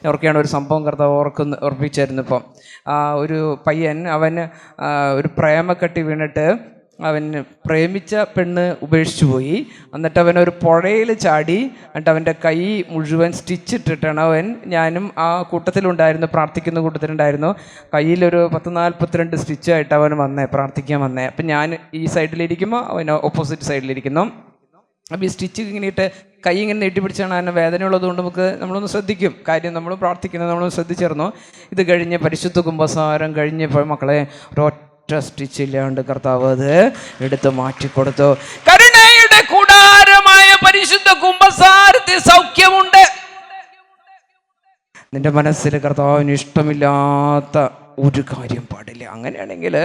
ഓർക്കുകയാണ് ഒരു സംഭവം കർത്താവ് ഓർപ്പിച്ചായിരുന്നു. ഇപ്പം ഒരു പയ്യൻ അവന് ഒരു പ്രേമക്കട്ടി വീണിട്ട് അവൻ പ്രേമിച്ച പെണ്ണ് ഉപേക്ഷിച്ചു പോയി. എന്നിട്ട് അവനൊരു പുഴയിൽ ചാടി. എന്നിട്ട് അവൻ്റെ കൈ മുഴുവൻ സ്റ്റിച്ചിട്ടിട്ടാണ് ഞാനും ആ കൂട്ടത്തിലുണ്ടായിരുന്നു, പ്രാർത്ഥിക്കുന്ന കൂട്ടത്തിലുണ്ടായിരുന്നു. കയ്യിലൊരു 10-42 സ്റ്റിച്ചായിട്ട് അവൻ പ്രാർത്ഥിക്കാൻ വന്നേ. അപ്പം ഞാൻ ഈ സൈഡിലിരിക്കുമ്പോൾ അവൻ ഓപ്പോസിറ്റ് സൈഡിലിരിക്കുന്നു. അപ്പോൾ ഈ സ്റ്റിച്ച് ഇങ്ങനെയിട്ട് കൈ ഇങ്ങനെ നീട്ടിപ്പിടിച്ചാണ്. അതിന് വേദനയുള്ളതുകൊണ്ട് നമ്മളൊന്ന് ശ്രദ്ധിക്കും. കാര്യം നമ്മൾ പ്രാർത്ഥിക്കുന്നത് നമ്മളൊന്ന് ശ്രദ്ധിച്ചിരുന്നു. ഇത് കഴിഞ്ഞ് പരിശുദ്ധ കുമ്പസാരം കഴിഞ്ഞപ്പോൾ മക്കളെ ഒരൊറ്റ സ്റ്റിച്ച് ഇല്ലാണ്ട് കർത്താവ് അത് എടുത്ത് മാറ്റിക്കൊടുത്തു. കരുണയുടെ കൂടാരമായ പരിശുദ്ധ കുമ്പസാരത്തിൽ സൗഖ്യമുണ്ട്. നിന്റെ മനസ്സിൽ കർത്താവിന് ഇഷ്ടമില്ലാത്ത ഒരു കാര്യം പാടില്ല. അങ്ങനെയാണെങ്കിൽ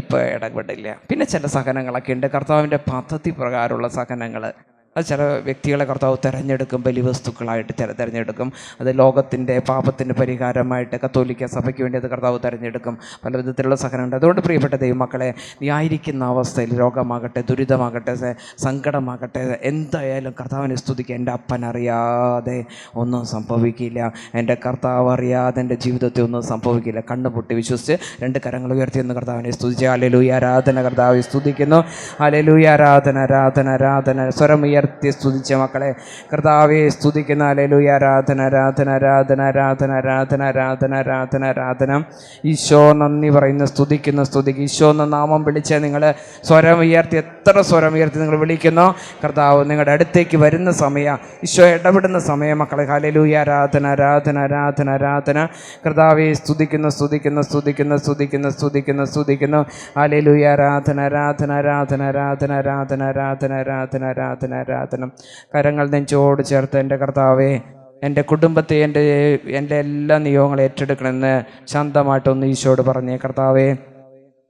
ഇപ്പോൾ ഇടപെടില്ല. പിന്നെ ചില സഹനങ്ങളൊക്കെ ഉണ്ട്, കർത്താവിൻ്റെ പദ്ധതി പ്രകാരമുള്ള സഹനങ്ങൾ. അത് ചില വ്യക്തികളെ കർത്താവ് തിരഞ്ഞെടുക്കും, ബലിവസ്തുക്കളായിട്ട് തിരഞ്ഞെടുക്കും. അത് ലോകത്തിൻ്റെ പാപത്തിൻ്റെ പരിഹാരമായിട്ട് കത്തോലിക്ക സഭയ്ക്ക് വേണ്ടി അത് കർത്താവ് തിരഞ്ഞെടുക്കും. പല വിധത്തിലുള്ള സഹനമുണ്ട്. അതുകൊണ്ട് പ്രിയപ്പെട്ട ദൈവമക്കളെ, നീ ആയിരിക്കുന്ന അവസ്ഥയിൽ രോഗമാകട്ടെ, ദുരിതമാകട്ടെ, സങ്കടമാകട്ടെ, എന്തായാലും കർത്താവിനെ സ്തുതിക്കുക. എൻ്റെ അപ്പൻ അറിയാതെ ഒന്നും സംഭവിക്കില്ല. എൻ്റെ കർത്താവ് അറിയാതെ എൻ്റെ ജീവിതത്തിൽ ഒന്നും സംഭവിക്കില്ല. കണ്ണുപൊട്ടി വിശ്വസിച്ച് 2 കരങ്ങൾ ഉയർത്തിയെന്ന് കർത്താവിനെ സ്തുതിച്ച് ഹല്ലേലൂയ ആരാധന കർത്താവെ സ്തുതിക്കുന്നു. ഹല്ലേലൂയ ആരാധന ആരാധന ആരാധന. സ്വരം ഉയർത്തി സ്തുതിച്ച മക്കളെ കർത്താവെ സ്തുതിക്കുന്ന. ഹല്ലേലൂയ ആരാധന ആരാധന ആരാധന ആരാധന ആരാധന ആരാധന ആരാധന ആരാധന. ഈശോ നന്ദി പറയുന്നു, സ്തുതിക്കുന്നു. ഈശോ എന്ന നാമം വിളിച്ച് നിങ്ങൾ സ്വരം ഉയർത്തി, എത്ര സ്വരം ഉയർത്തി നിങ്ങൾ വിളിക്കുന്നു, കർത്താവ് നിങ്ങളുടെ അടുത്തേക്ക് വരുന്ന സമയം, ഈശോ ഇടപെടുന്ന സമയം മക്കളെ. ഹല്ലേലൂയ ആരാധന ആരാധന ആരാധന ആരാധന. കർത്താവെ സ്തുതിക്കുന്നു സ്തുതിക്കുന്നു സ്തുതിക്കുന്നു സ്തുതിക്കുന്നു സ്തുതിക്കുന്നു സ്തുതിക്കുന്നു. ഹല്ലേലൂയ ആരാധന ആരാധന ആരാധന ആരാധന ആരാധന ആരാധന ആരാധന ആരാധന ആരാധന. കരങ്ങൾ നെഞ്ചോട് ചേർത്ത് എൻ്റെ കർത്താവെ, എൻ്റെ കുടുംബത്തെ, എൻ്റെ എല്ലാ നിയോഗങ്ങളും ഏറ്റെടുക്കണമെന്ന് ശാന്തമായിട്ടൊന്ന് ഈശോയോട് പറഞ്ഞേ. കർത്താവെ,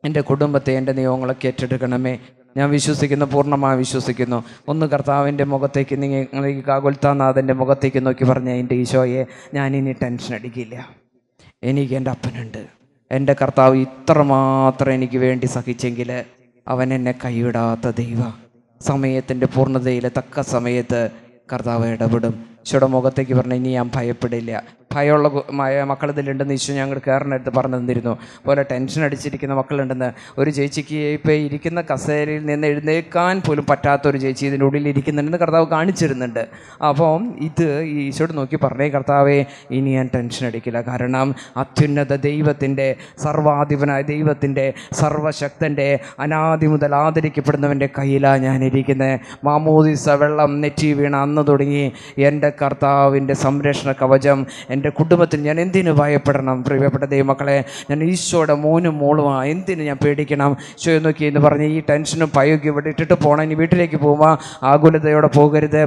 എൻ്റെ കുടുംബത്തെ, എൻ്റെ നിയോഗങ്ങളൊക്കെ ഏറ്റെടുക്കണമേ. ഞാൻ വിശ്വസിക്കുന്നു, പൂർണ്ണമായി വിശ്വസിക്കുന്നു. ഒന്ന് കർത്താവിൻ്റെ മുഖത്തേക്ക്, നിങ്ങൾ ഗോൽഗോഥാനാഥൻ്റെ മുഖത്തേക്ക് നോക്കി പറഞ്ഞേ, എൻ്റെ ഈശോയെ, ഞാനിനി ടെൻഷൻ അടിക്കില്ല. എനിക്ക് എൻ്റെ അപ്പനുണ്ട്. എൻ്റെ കർത്താവ് ഇത്രമാത്രം എനിക്ക് വേണ്ടി സഹിച്ചെങ്കിൽ അവൻ എന്നെ കൈവിടാത്ത ദൈവ. സമയത്തിൻ്റെ പൂർണ്ണതയിൽ തക്ക സമയത്ത് കർത്താവ് ഇടപെടും. ഈശോയുടെ മുഖത്തേക്ക് പറഞ്ഞാൽ ഇനി ഞാൻ ഭയപ്പെടില്ല. ഭയമുള്ള മക്കളിതിലുണ്ടെന്ന് ഈശോ ഞങ്ങൾ കയറിനടുത്ത് പറഞ്ഞു തന്നിരുന്നു. പോലെ ടെൻഷൻ അടിച്ചിരിക്കുന്ന മക്കളുണ്ടെന്ന്. ഒരു ചേച്ചിക്ക് ഇപ്പോൾ ഇരിക്കുന്ന കസേരയിൽ നിന്ന് എഴുന്നേൽക്കാൻ പോലും പറ്റാത്തൊരു ചേച്ചി ഇതിൻ്റെ ഉള്ളിൽ ഇരിക്കുന്നുണ്ടെന്ന് കർത്താവ് കാണിച്ചിരുന്നുണ്ട്. അപ്പം ഇത് ഈശോയോട് നോക്കി പറഞ്ഞേ, കർത്താവേ, ഇനി ഞാൻ ടെൻഷൻ അടിക്കില്ല. കാരണം അത്യുന്നത ദൈവത്തിൻ്റെ, സർവാധിപനായ ദൈവത്തിൻ്റെ, സർവശക്തൻ്റെ, അനാദി മുതൽ ആദരിക്കപ്പെടുന്നവൻ്റെ കയ്യിലാണ് ഞാനിരിക്കുന്നത്. മാമോദിസ വെള്ളം നെറ്റി വീണ അന്ന് തുടങ്ങി എൻ്റെ കർത്താവിൻ്റെ സംരക്ഷണ കവചം എൻ്റെ കുടുംബത്തിൽ. ഞാൻ എന്തിനു ഭയപ്പെടണം? പ്രിയപ്പെട്ട ദൈവമക്കളെ, ഞാൻ ഈശോയുടെ മോനും മോളുമാണ്. എന്തിന് ഞാൻ പേടിക്കണം? ഈശോയെ നോക്കി എന്ന് പറഞ്ഞ് ഈ ടെൻഷനും ഭയമൊക്കെ ഇവിടെ ഇട്ടിട്ട് പോകണം. ഇനി വീട്ടിലേക്ക് പോകുമ്പോൾ ആകുലതയോടെ പോകരുത്.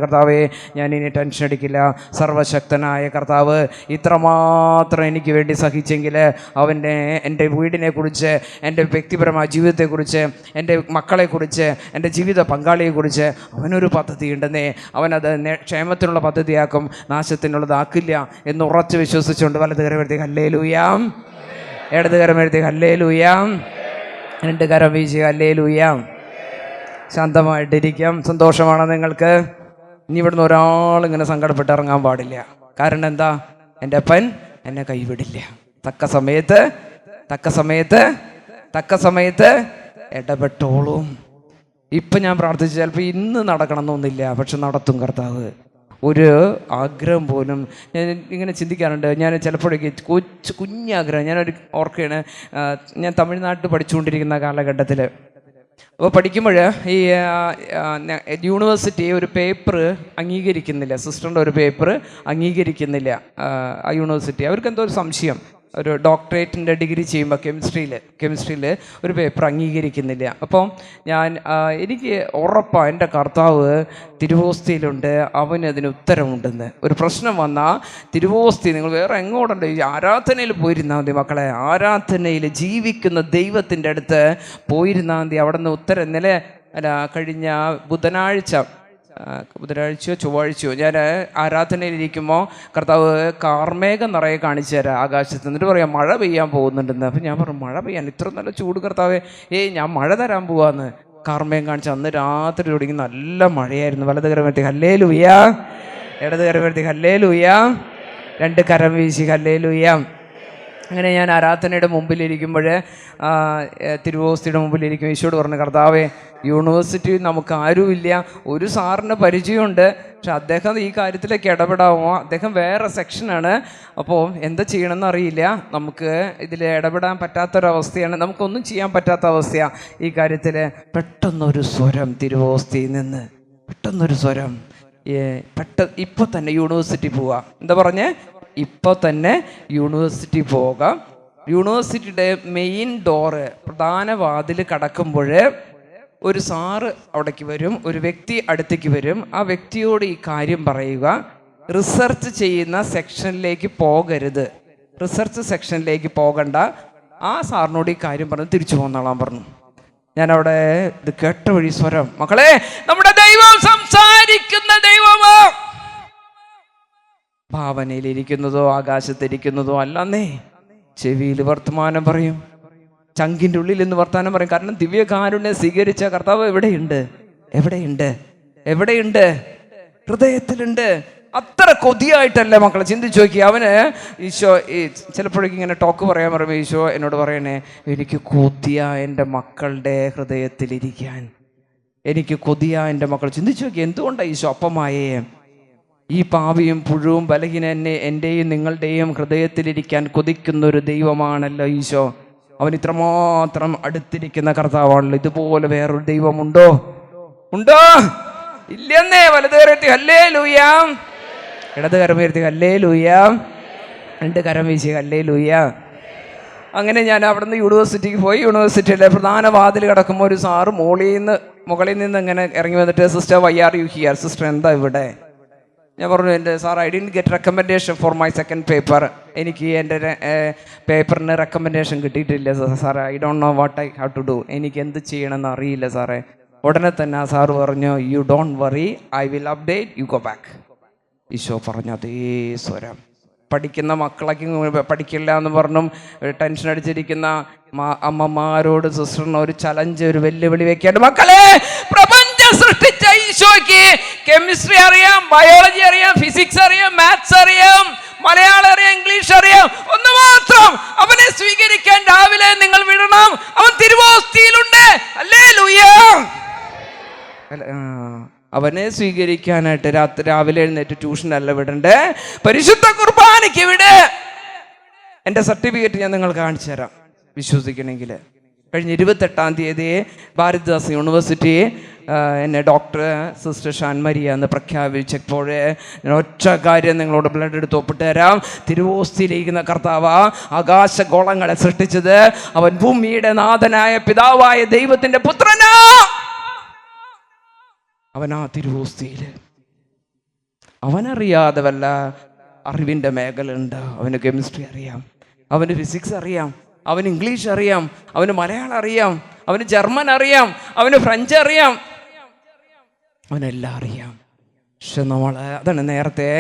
കർത്താവേ, ഞാൻ ഇനി ടെൻഷൻ അടിക്കില്ല. സർവശക്തനായ കർത്താവ് ഇത്രമാത്രം എനിക്ക് വേണ്ടി സഹിച്ചെങ്കിൽ അവൻ്റെ എൻ്റെ വീടിനെക്കുറിച്ച്, എൻ്റെ വ്യക്തിപരമായ ജീവിതത്തെക്കുറിച്ച്, എൻ്റെ മക്കളെക്കുറിച്ച്, എൻ്റെ ജീവിത പങ്കാളിയെക്കുറിച്ച് അവനൊരു പദ്ധതി ഉണ്ടെന്നേ. അവനത് ക്ഷേമത്തിനുള്ള പദ്ധതിയാക്കും, നാശത്തിനുള്ളതാക്കില്ല എന്ന് ഉറച്ച് വിശ്വസിച്ചുകൊണ്ട് വലത് കരം എഴുതി ഹല്ലേലൂയാ, ഇടത് കരം എഴുതി ഹല്ലേലൂയാ, 2 കരം വീശി ഹല്ലേലൂയാ. ശാന്തമായിട്ടിരിക്കാം. സന്തോഷമാണോ നിങ്ങൾക്ക്? ഇനി ഇവിടുന്ന് ഒരാളിങ്ങനെ സങ്കടപ്പെട്ട് ഇറങ്ങാൻ പാടില്ല. കാരണം എന്താ? എൻ്റെ അപ്പൻ എന്നെ കൈവിടില്ല. തക്ക സമയത്ത് ഇടപെട്ടോളും. ഇപ്പം ഞാൻ പ്രാർത്ഥിച്ചു, ചിലപ്പോൾ ഇന്ന് നടക്കണം എന്നൊന്നുമില്ല, പക്ഷെ നടത്തും കർത്താവ്. ഒരു ആഗ്രഹം പോലും ഞാൻ ഇങ്ങനെ ചിന്തിക്കാറുണ്ട്. ഞാൻ ചിലപ്പോഴേക്ക് കുഞ്ഞാഗ്രഹം ഞാനൊരു ഓർക്കുകയാണ്. ഞാൻ തമിഴ്നാട്ടിൽ പഠിച്ചുകൊണ്ടിരിക്കുന്ന കാലഘട്ടത്തിൽ, അപ്പോൾ പഠിക്കുമ്പോൾ ഈ യൂണിവേഴ്സിറ്റി ഒരു പേപ്പർ അംഗീകരിക്കുന്നില്ല, സിസ്റ്ററിൻ്റെ ഒരു പേപ്പർ അംഗീകരിക്കുന്നില്ല ആ യൂണിവേഴ്സിറ്റി. അവർക്ക് എന്തോ ഒരു സംശയം. ഒരു ഡോക്ടറേറ്റിൻ്റെ ഡിഗ്രി ചെയ്യുമ്പോൾ കെമിസ്ട്രിയിൽ ഒരു പേപ്പർ അംഗീകരിക്കുന്നില്ല. അപ്പം എനിക്ക് ഉറപ്പാണ് എൻ്റെ കർത്താവ് തിരുവോസ്തിയിലുണ്ട്, അവന് അതിന് ഉത്തരമുണ്ടെന്ന്. ഒരു പ്രശ്നം വന്നാൽ തിരുവോസ്തി, നിങ്ങൾ വേറെ എങ്ങോട്ടുണ്ട്, ഈ ആരാധനയിൽ പോയിരുന്നാൽ മതി മക്കളെ. ആരാധനയിൽ ജീവിക്കുന്ന ദൈവത്തിൻ്റെ അടുത്ത് പോയിരുന്നാൽ മതി. അവിടെ നിന്ന് ഉത്തരം കഴിഞ്ഞ ബുധനാഴ്ചയോ ചൊവ്വാഴ്ചയോ ഞാൻ ആരാധനയിലിരിക്കുമ്പോൾ കർത്താവ് കാർമേഘം നിറയെ കാണിച്ചു തരാം ആകാശത്ത്. എന്നിട്ട് പറയാം മഴ പെയ്യാൻ പോകുന്നുണ്ടെന്ന്. അപ്പം ഞാൻ പറഞ്ഞു, മഴ പെയ്യാൻ ഇത്ര നല്ല ചൂട് കർത്താവേ, ഞാൻ മഴ തരാൻ പോവാന്ന് കാർമേഘം കാണിച്ചു. അന്ന് രാത്രി തുടങ്ങി നല്ല മഴയായിരുന്നു. വലത് കരം ഉയർത്തി ഹല്ലേലൂയാ, ഇടത് കരം ഉയർത്തി ഹല്ലേലൂയാ. 2 കരം വീശി ഹല്ലേലൂയ. അങ്ങനെ ഞാൻ ആരാധനയുടെ മുമ്പിലിരിക്കുമ്പോൾ തിരുവോസ്തിയുടെ മുമ്പിലിരിക്കും. ഈശോയോട് പറഞ്ഞു, കർത്താവേ, യൂണിവേഴ്സിറ്റി നമുക്ക് ആരുമില്ല, ഒരു സാറിന് പരിചയമുണ്ട്, പക്ഷെ അദ്ദേഹം ഈ കാര്യത്തിലേക്ക് ഇടപെടാമോ? അദ്ദേഹം വേറെ സെക്ഷനാണ്, അപ്പോൾ എന്താ ചെയ്യണമെന്ന് അറിയില്ല, നമുക്ക് ഇതിൽ ഇടപെടാൻ പറ്റാത്തൊരവസ്ഥയാണ്, നമുക്കൊന്നും ചെയ്യാൻ പറ്റാത്ത അവസ്ഥയാണ് ഈ കാര്യത്തിൽ. പെട്ടെന്നൊരു സ്വരം തിരുവോസ്തിയിൽ നിന്ന്, പെട്ടെന്നൊരു സ്വരം, ഇപ്പോൾ തന്നെ യൂണിവേഴ്സിറ്റി പോവുക. എന്താ പറഞ്ഞേ? ഇപ്പോൾ തന്നെ യൂണിവേഴ്സിറ്റി പോകാം. യൂണിവേഴ്സിറ്റിയുടെ മെയിൻ ഡോറ്, പ്രധാന വാതിൽ കടക്കുമ്പോൾ ഒരു സാറ് അവിടേക്ക് വരും, ഒരു വ്യക്തി അടുത്തേക്ക് വരും. ആ വ്യക്തിയോട് ഈ കാര്യം പറയുക, റിസർച്ച് ചെയ്യുന്ന സെക്ഷനിലേക്ക് പോകരുത്, റിസർച്ച് സെക്ഷനിലേക്ക് പോകണ്ട, ആ സാറിനോട് ഈ കാര്യം പറഞ്ഞ് തിരിച്ചു പോന്നോളാൻ പറഞ്ഞു. ഞാനവിടെ ഇത് കേട്ട വഴി സ്വരം, മക്കളെ, നമ്മുടെ ദൈവം സംസാരിക്കുന്ന ദൈവമോ, ഭാവനയിലിരിക്കുന്നതോ ആകാശത്തിരിക്കുന്നതോ അല്ലെന്നേ, ചെവിയിൽ വർത്തമാനം പറയും, ചങ്കിൻ്റെ ഉള്ളിൽ നിന്ന് വർത്തമാനം പറയും. കാരണം ദിവ്യകാരുണ്യം സ്വീകരിച്ച കർത്താവ് എവിടെയുണ്ട്? എവിടെയുണ്ട്? എവിടെയുണ്ട്? ഹൃദയത്തിലുണ്ട്. അത്ര കൊതിയായിട്ടല്ലേ മക്കളെ, ചിന്തിച്ചു നോക്കി. അവന് ഈശോ ചിലപ്പോഴേക്കും ഇങ്ങനെ ടോക്ക് പറയാൻ പറയുമ്പോൾ ഈശോ എന്നോട് പറയണേ, എനിക്ക് കൊതിയാ എൻ്റെ മക്കളുടെ ഹൃദയത്തിലിരിക്കാൻ, എനിക്ക് കൊതിയാ എൻ്റെ മക്കൾ. ചിന്തിച്ചു നോക്കി, എന്തുകൊണ്ടാണ് ഈശോ അപ്പമായേ ഈ പാവിയും പുഴുവും ബലഹീന എൻ്റെയും നിങ്ങളുടെയും ഹൃദയത്തിലിരിക്കാൻ കൊതിക്കുന്നൊരു ദൈവമാണല്ലോ ഈശോ. അവൻ ഇത്രമാത്രം അടുത്തിരിക്കുന്ന കർത്താവാണല്ലോ. ഇതുപോലെ വേറൊരു ദൈവമുണ്ടോ? ഉണ്ടോ? ഇല്ലെന്നേ. വലത് കരത്തി ഹല്ലേലൂയ, ഇടത് കരം ഉയർത്തി ഹല്ലേലൂയ, 2 കരം വീശി ഹല്ലേലൂയ. അങ്ങനെ ഞാൻ അവിടെ നിന്ന് യൂണിവേഴ്സിറ്റിക്ക് പോയി. യൂണിവേഴ്സിറ്റിയിലെ പ്രധാന വാതിൽ കിടക്കുമ്പോൾ ഒരു സാറ് മുകളിൽ നിന്ന് ഇങ്ങനെ ഇറങ്ങി വന്നിട്ട്, sister why are you here? Sister എന്താ ഇവിടെ? ഞാൻ പറഞ്ഞു, എൻ്റെ sir, I didn't get recommendation for my second paper, എനിക്ക് എൻ്റെ പേപ്പറിന് റെക്കമെൻഡേഷൻ കിട്ടിയിട്ടില്ല sir, I don't know what I have to do, എനിക്ക് എന്ത് ചെയ്യണമെന്ന് അറിയില്ല സാറേ. ഉടനെ തന്നെ ആ സാറ് പറഞ്ഞു, you don't worry, I will update, you go back. Isho പറഞ്ഞു അതേ സ്വരം. പഠിക്കുന്ന മക്കളൊക്കെ പഠിക്കില്ല എന്ന് പറഞ്ഞും ടെൻഷൻ അടിച്ചിരിക്കുന്ന അമ്മമാരോട് സിസ്റ്ററിന് ഒരു ചലഞ്ച്, ഒരു വെല്ലുവിളി വെക്കാണ്ട്, മക്കളെ, പ്രപഞ്ചം സൃഷ്ടിച്ച ഈശോയ്ക്ക് കെമിസ്ട്രി അറിയാം, ബയോളജി അറിയാം, ഫിസിക്സ് അറിയാം, മാത്സ് അറിയാം, മലയാളം അറിയാം, ഇംഗ്ലീഷ് അറിയാം. ഒന്ന് മാത്രം, അവനെ സ്വീകരിക്കാൻ രാവിലെ നിങ്ങൾ വിടണം. അവൻ തിരുവോസ്തിയിലുണ്ട്. ഹല്ലേലൂയ. അവനെ സ്വീകരിക്കാനായിട്ട് രാവിലെ എഴുന്നേറ്റ് ട്യൂഷനല്ല വിടണ്ടേ, പരിശുദ്ധ കുർബാനയ്ക്ക് വിട്. എൻ്റെ സർട്ടിഫിക്കറ്റ് ഞാൻ നിങ്ങൾ കാണിച്ചു തരാം, വിശ്വസിക്കണമെങ്കിൽ. കഴിഞ്ഞ 28-ാം തീയതി ഭാരതിദാസ് യൂണിവേഴ്സിറ്റി എന്നെ ഡോക്ടർ സിസ്റ്റർ ഷാൻമരിയ എന്ന് പ്രഖ്യാപിച്ചപ്പോൾ ഞാൻ ഒറ്റ കാര്യം നിങ്ങളോട് ബ്ലഡ് എടുത്ത് ഒപ്പിട്ട് തരാം. തിരുവോസ്തിയിലിരിക്കുന്ന കർത്താവ് ആകാശഗോളങ്ങളെ സൃഷ്ടിച്ചത്, അവൻ ഭൂമിയുടെ നാഥനായ പിതാവായ ദൈവത്തിൻ്റെ പുത്രനാ. അവനാ തിരുവോസ്തിയിൽ. അവനറിയാതെ വല്ല അറിവിൻ്റെ മേഖല ഉണ്ട്. അവന് കെമിസ്ട്രി അറിയാം, അവന് ഫിസിക്സ് അറിയാം, അവന് ഇംഗ്ലീഷ് അറിയാം, അവന് മലയാളം അറിയാം, അവന് ജർമ്മൻ അറിയാം, അവന് ഫ്രഞ്ച് അറിയാം, അവനെല്ലാം അറിയാം. പക്ഷെ അതാണ് നേരത്തെ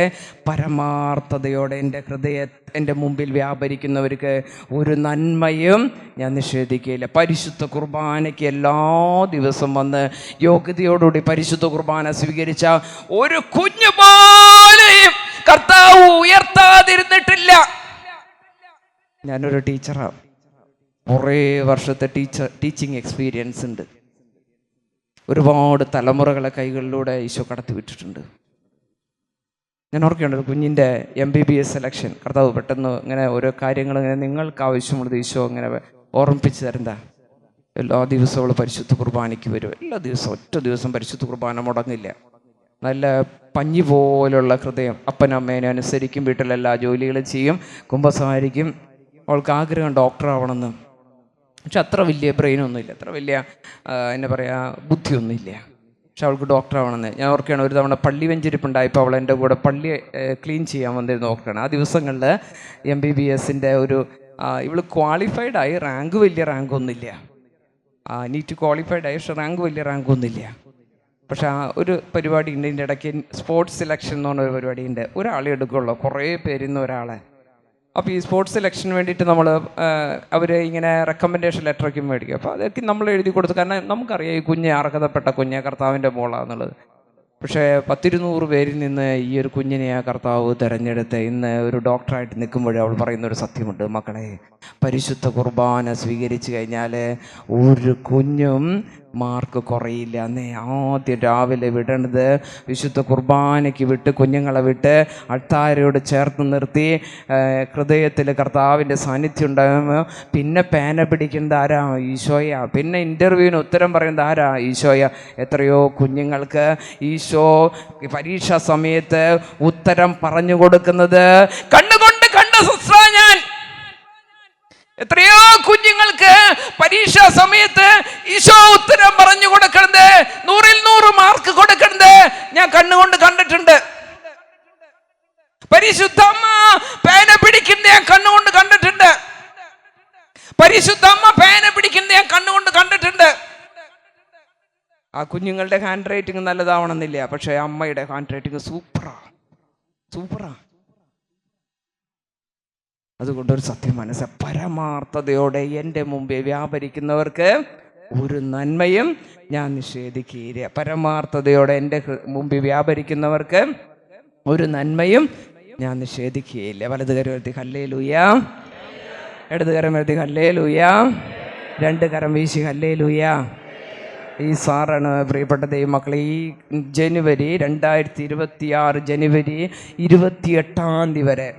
പരമാർത്ഥതയോടെ എൻ്റെ മുമ്പിൽ വ്യാപരിക്കുന്നവർക്ക് ഒരു നന്മയും ഞാൻ നിഷേധിക്കുകയില്ല. പരിശുദ്ധ കുർബാനയ്ക്ക് എല്ലാ ദിവസവും വന്ന് യോഗ്യതയോടുകൂടി പരിശുദ്ധ കുർബാന സ്വീകരിച്ച ഒരു കുഞ്ഞു പോലെയും കർത്താവ് ഉയർത്താതിരുന്നിട്ടില്ല. ഞാനൊരു ടീച്ചറാണ്, കുറേ വർഷത്തെ ടീച്ചിങ് എക്സ്പീരിയൻസ് ഉണ്ട്. ഒരുപാട് തലമുറകളെ കൈകളിലൂടെ ഈശോ കടത്തി വിട്ടിട്ടുണ്ട്. ഞാൻ ഓർക്കുകയാണ്, ഒരു കുഞ്ഞിൻ്റെ MBBS സെലക്ഷൻ കർത്താവ് പെട്ടെന്ന് ഇങ്ങനെ ഓരോ കാര്യങ്ങൾ ഇങ്ങനെ നിങ്ങൾക്ക് ആവശ്യമുള്ളത് ഈശോ ഇങ്ങനെ ഓർമ്മിപ്പിച്ച് തരണ്ട. എല്ലാ ദിവസവും പരിശുദ്ധ കുർബാനയ്ക്ക് വരും. എല്ലാ ദിവസവും, ഒറ്റ ദിവസം പരിശുദ്ധ കുർബാന മുടങ്ങില്ല. നല്ല പഞ്ഞി പോലുള്ള ഹൃദയം, അപ്പനമ്മേനെ അനുസരിക്കും, വീട്ടിലെല്ലാ ജോലികളും ചെയ്യും, കുമ്പസാരിക്കും. അവൾക്ക് ആഗ്രഹം ഡോക്ടറാവണമെന്ന്. പക്ഷെ അത്ര വലിയ ബ്രെയിനൊന്നുമില്ല, അത്ര വലിയ എന്താ പറയുക ബുദ്ധിയൊന്നുമില്ല. പക്ഷെ അവൾക്ക് ഡോക്ടറാവണമെന്ന്. ഞാൻ ഓർക്കുകയാണ്, ഒരു തവണ പള്ളി വെഞ്ചരിപ്പുണ്ടായപ്പോൾ അവൾ എൻ്റെ കൂടെ പള്ളി ക്ലീൻ ചെയ്യാൻ വന്നിരുന്നു. ഓർക്കുകയാണ്, ആ ദിവസങ്ങളിൽ MBBSൻ്റെ ഇവൾ ക്വാളിഫൈഡായി, റാങ്ക് വലിയ റാങ്കൊന്നുമില്ല, നീറ്റ് ക്വാളിഫൈഡായി, പക്ഷെ റാങ്ക് വലിയ റാങ്കൊന്നുമില്ല. പക്ഷെ ഒരു പരിപാടി ഉണ്ട്, ഇതിൻ്റെ ഇടയ്ക്ക് സ്പോർട്സ് സെലക്ഷൻ എന്ന് പറഞ്ഞൊരു പരിപാടി ഉണ്ട്. ഒരാളെ എടുക്കുകയുള്ളൂ, കുറേ പേരിന്ന് ഒരാളെ. അപ്പോൾ ഈ സ്പോർട്സ് സെലക്ഷന് വേണ്ടിയിട്ട് അവർ ഇങ്ങനെ റെക്കമെൻഡേഷൻ ലെറ്ററൊക്കെ മേടിക്കും. അപ്പോൾ അതൊക്കെ നമ്മൾ എഴുതി കൊടുത്തു. കാരണം നമുക്കറിയാം ഈ കുഞ്ഞ് അർഹതപ്പെട്ട കുഞ്ഞ് കർത്താവിൻ്റെ മോളാന്നുള്ളത്. പക്ഷേ 100-200 പേരിൽ നിന്ന് ഈ ഒരു കുഞ്ഞിനെ ആ കർത്താവ് തിരഞ്ഞെടുത്ത് ഇന്ന് ഒരു ഡോക്ടറായിട്ട് നിൽക്കുമ്പോഴേ അവൾ പറയുന്നൊരു സത്യമുണ്ട്. മക്കളെ, പരിശുദ്ധ കുർബാന സ്വീകരിച്ചു കഴിഞ്ഞാൽ ഒരു കുഞ്ഞും മാർക്ക് കുറയില്ല. അന്നേ ആദ്യം രാവിലെ വിടണത് വിശുദ്ധ കുർബാനയ്ക്ക് വിട്ട് കുഞ്ഞുങ്ങളെ വിട്ട് അൾത്താരയോട് ചേർത്ത് നിർത്തി ഹൃദയത്തിൽ കർത്താവിൻ്റെ സാന്നിധ്യം ഉണ്ടാകുമ്പോൾ പിന്നെ പേന പിടിക്കുന്നത് ആരാ? ഈശോയ. പിന്നെ ഇൻ്റർവ്യൂവിന് ഉത്തരം പറയുന്നത് ആരാ? ഈശോയ. എത്രയോ കുഞ്ഞുങ്ങൾക്ക് ഈശോ പരീക്ഷാ സമയത്ത് ഉത്തരം പറഞ്ഞു കൊടുക്കുന്നത് കണ്ണുകൊണ്ട് കണ്ട സിസ്റ്ററാ ഞാൻ. എത്രയോ കുഞ്ഞുങ്ങൾക്ക് പരീക്ഷാ സമയത്ത് ഈശോ ഉത്തരം പറഞ്ഞു കൊടുക്കുന്നത്, 100-ൽ 100 മാർക്ക് കൊടുക്കുന്നത് ഞാൻ കണ്ണുകൊണ്ട് കണ്ടിട്ടുണ്ട്. പരിശുദ്ധ അമ്മ പേന പിടിക്കുന്നത് ഞാൻ കണ്ണുകൊണ്ട് കണ്ടിട്ടുണ്ട്. പരിശുദ്ധ അമ്മ പേന പിടിക്കുന്നത് ഞാൻ കണ്ണുകൊണ്ട് കണ്ടിട്ടുണ്ട്. ആ കുഞ്ഞുങ്ങളുടെ ഹാൻഡ് റൈറ്റിംഗ് നല്ലതാവണമെന്നില്ല, പക്ഷെ അമ്മയുടെ ഹാൻഡ് റൈറ്റിംഗ് സൂപ്പറാ. അതുകൊണ്ടൊരു സത്യം മനസ്സ്, പരമാർത്ഥതയോടെ എൻ്റെ മുമ്പേ വ്യാപരിക്കുന്നവർക്ക് ഒരു നന്മയും ഞാൻ നിഷേധിക്കുകയില്ല. പരമാർത്ഥതയോടെ എൻ്റെ മുമ്പിൽ വ്യാപരിക്കുന്നവർക്ക് ഒരു നന്മയും ഞാൻ നിഷേധിക്കുകയില്ല. വലതുകരം എഴുതി ഹല്ലേലൂയ, ഇടതുകരം എഴുതി ഹല്ലേലൂയ, 2 കരം വീശി ഹല്ലേലൂയ. ഈ സാറാണ് പ്രിയപ്പെട്ട ദൈവമക്കളെ. ഈ ജനുവരി 2026 ജനുവരി 28 വരെ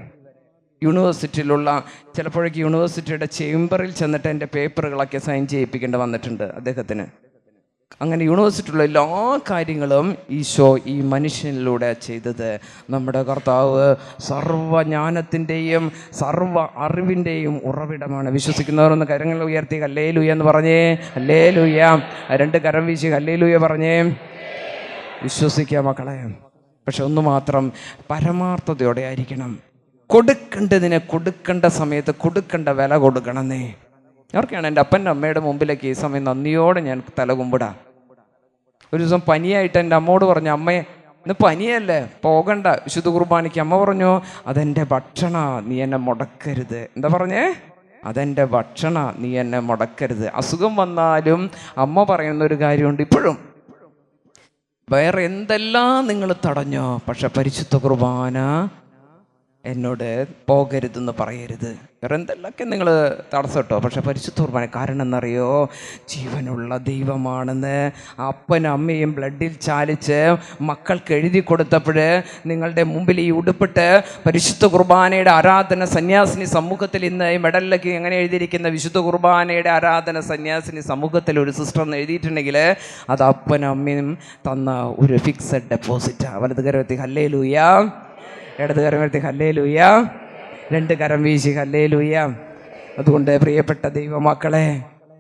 യൂണിവേഴ്സിറ്റിയിലുള്ള, ചിലപ്പോഴേക്ക് യൂണിവേഴ്സിറ്റിയുടെ ചേംബറിൽ ചെന്നിട്ട് എൻ്റെ പേപ്പറുകളൊക്കെ സൈൻ ചെയ്യിപ്പിക്കേണ്ടി വന്നിട്ടുണ്ട് അദ്ദേഹത്തിന്. അങ്ങനെ യൂണിവേഴ്സിറ്റിയിലുള്ള എല്ലാ കാര്യങ്ങളും ഈശോ ഈ മനുഷ്യനിലൂടെ ചെയ്തത്. നമ്മുടെ കർത്താവ് സർവ്വജ്ഞാനത്തിൻ്റെയും സർവ്വ അറിവിൻ്റെയും ഉറവിടമാണ്. വിശ്വസിക്കുന്നവരൊന്ന് കരങ്ങൾ ഉയർത്തി ഹല്ലേലൂയ എന്ന് പറഞ്ഞേ. ഹല്ലേലൂയ. 2 കരം വീശി ഹല്ലേലൂയ പറഞ്ഞേ. വിശ്വസിക്കുക മക്കളെ. പക്ഷെ ഒന്ന് മാത്രം, പരമാർത്ഥതയോടെ ആയിരിക്കണം. കൊടുക്കേണ്ടതിന് കൊടുക്കേണ്ട സമയത്ത് കൊടുക്കേണ്ട വില കൊടുക്കണമെന്നേ. അവർക്കാണ് എൻ്റെ അപ്പൻ്റെ അമ്മയുടെ മുമ്പിലേക്ക് ഈ സമയം നന്ദിയോടെ ഞാൻ തലകുമ്പിടാം. ഒരു ദിവസം പനിയായിട്ട് എൻ്റെ അമ്മോട് പറഞ്ഞു, അമ്മേ ഇന്ന് പനിയല്ലേ, പോകണ്ട വിശുദ്ധ കുർബാനയ്ക്ക്. അമ്മ പറഞ്ഞു, അതെൻ്റെ ഭക്ഷണ, നീ എന്നെ മുടക്കരുത്. എന്താ പറഞ്ഞേ? അതെൻ്റെ ഭക്ഷണ, നീ എന്നെ മുടക്കരുത്. അസുഖം വന്നാലും അമ്മ പറയുന്നൊരു കാര്യമുണ്ട് ഇപ്പോഴും, വേറെ എന്തെല്ലാം നിങ്ങൾ തടഞ്ഞോ, പക്ഷെ പരിശുദ്ധ കുർബാന എന്നോട് പോകരുതെന്ന് പറയരുത്. വേറെ എന്തെല്ലാമൊക്കെ നിങ്ങൾ തടസ്സട്ടോ, പക്ഷെ പരിശുദ്ധ കുർബാന. കാരണം എന്നറിയോ? ജീവനുള്ള ദൈവമാണെന്ന് അപ്പനും അമ്മയും ബ്ലഡിൽ ചാലിച്ച് മക്കൾക്ക് എഴുതി കൊടുത്തപ്പോൾ നിങ്ങളുടെ മുമ്പിൽ ഈ ഉടുപ്പിട്ട് പരിശുദ്ധ കുർബാനയുടെ ആരാധന സന്യാസിനി സമൂഹത്തിൽ ഇന്ന് ഈ മെഡലിലേക്ക് എങ്ങനെ എഴുതിയിരിക്കുന്ന വിശുദ്ധ കുർബാനയുടെ ആരാധന സന്യാസിനി സമൂഹത്തിൽ ഒരു സിസ്റ്റർ എന്ന് എഴുതിയിട്ടുണ്ടെങ്കിൽ അത് അപ്പനും അമ്മയും തന്ന ഒരു ഫിക്സഡ് ഡെപ്പോസിറ്റാണ്. വലത് കരത്തി ഹല്ലേലൂയ, ഇടത് കരം എഴുതി ഹല്ലേലൂയ, 2 കരം വീശി ഹല്ലേലൂയ. അതുകൊണ്ട് പ്രിയപ്പെട്ട ദൈവമക്കളെ,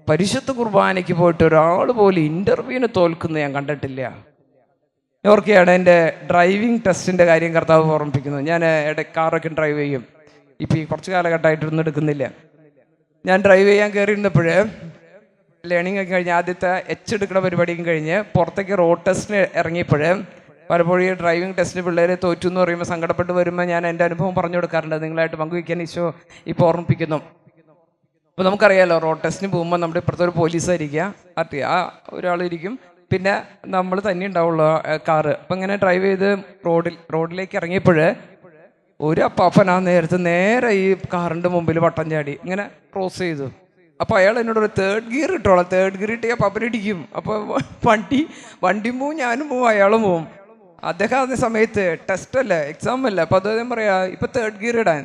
പരിശുദ്ധ കുർബാനയ്ക്ക് പോയിട്ട് ഒരാൾ പോലും ഇൻ്റർവ്യൂവിന് തോൽക്കുന്നത് ഞാൻ കണ്ടിട്ടില്ല. ഓർക്കുകയാണ് എൻ്റെ ഡ്രൈവിംഗ് ടെസ്റ്റിൻ്റെ കാര്യം കർത്താവ് ഓർമ്മിപ്പിക്കുന്നത്. ഞാൻ കാറൊക്കെ ഡ്രൈവ് ചെയ്യും. ഇപ്പം ഈ കുറച്ച് കാലഘട്ടമായിട്ടൊന്നും എടുക്കുന്നില്ല. ഞാൻ ഡ്രൈവ് ചെയ്യാൻ കയറിയിരുന്നപ്പോൾ ലേണിംഗ് ഒക്കെ കഴിഞ്ഞ് ആദ്യത്തെ എടുക്കുന്ന പരിപാടിയും കഴിഞ്ഞ് പുറത്തേക്ക് റോഡ് ടെസ്റ്റിന് ഇറങ്ങിയപ്പോൾ പലപ്പോഴും ഈ ഡ്രൈവിംഗ് ടെസ്റ്റിന് പിള്ളേരെ തോറ്റു എന്ന് പറയുമ്പോൾ സങ്കടപ്പെട്ട് വരുമ്പോൾ ഞാൻ എൻ്റെ അനുഭവം പറഞ്ഞു കൊടുക്കാറുണ്ട്. നിങ്ങളായിട്ട് പങ്കുവയ്ക്കാൻ ഈശോ ഇപ്പോൾ ഓർമ്മിപ്പിക്കുന്നു. അപ്പോൾ നമുക്കറിയാമല്ലോ, റോഡ് ടെസ്റ്റിന് പോകുമ്പോൾ നമ്മുടെ ഇപ്പുറത്തെ ഒരു പോലീസായിരിക്കുക, ആ ഒരാളിരിക്കും, പിന്നെ നമ്മൾ തന്നെ ഉണ്ടാവുള്ളൂ കാറ്. അപ്പം ഇങ്ങനെ ഡ്രൈവ് ചെയ്ത് റോഡിലേക്ക് ഇറങ്ങിയപ്പോൾ ഒരു അപ്പാപ്പൻ ആ നേരെ ഈ കാറിൻ്റെ മുമ്പിൽ വട്ടം ചാടി ഇങ്ങനെ ക്രോസ് ചെയ്തു. അപ്പോൾ അയാൾ എന്നോടൊരു 3rd ഗിയർ ഇട്ടോളാം, 3rd ഗിയർ ഇട്ട് പപ്പരടിക്കും. അപ്പോൾ വണ്ടിയും പോവും, ഞാനും പോവും, അയാളും പോവും. അദ്ദേഹം അതേ സമയത്ത് ടെസ്റ്റ് അല്ലേ, എക്സാം അല്ലേ, അപ്പോൾ അദ്ദേഹം പറയാ ഇപ്പം 3rd ഗിയർ ഇടാൻ.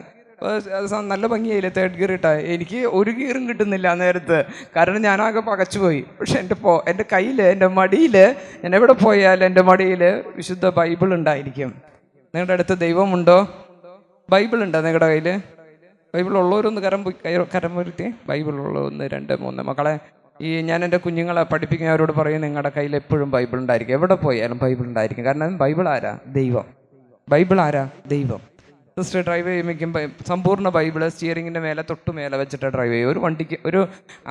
നല്ല ഭംഗിയായില്ലേ 3rd ഗിയർ ഇട്ടാൽ? എനിക്ക് ഒരു ഗിയറും കിട്ടുന്നില്ല നേരത്ത്, കാരണം ഞാനാകെ പകച്ചുപോയി. പക്ഷെ എൻ്റെ കയ്യിൽ, എൻ്റെ മടിയിൽ, ഞാൻ എവിടെ പോയാലും എൻ്റെ മടിയിൽ വിശുദ്ധ ബൈബിൾ ഉണ്ടായിരിക്കും. നിങ്ങളുടെ അടുത്ത് ദൈവമുണ്ടോ? ബൈബിൾ ഉണ്ടോ നിങ്ങളുടെ കയ്യിൽ? ബൈബിൾ ഉള്ളവരൊന്ന് കരം വരുത്തി. ബൈബിൾ ഉള്ള 1 2 3 മക്കളെ, ഞാൻ എൻ്റെ കുഞ്ഞുങ്ങളെ പഠിപ്പിക്കുന്നവരോട് പറയും, നിങ്ങളുടെ കയ്യിൽ എപ്പോഴും ബൈബിൾ ഉണ്ടായിരിക്കും, എവിടെ പോയാലും ബൈബിൾ ഉണ്ടായിരിക്കും. കാരണം ബൈബിൾ ആരാ? ദൈവം. ബൈബിൾ ആരാ? ദൈവം. ജസ്റ്റ് ഡ്രൈവ് ചെയ്യുമ്പോൾ സമ്പൂർണ്ണ ബൈബിൾ സ്റ്റിയറിങ്ങിൻ്റെ മേലെ തൊട്ട് മേലെ വെച്ചിട്ട് ഡ്രൈവ് ചെയ്യും. ഒരു വണ്ടിക്ക് ഒരു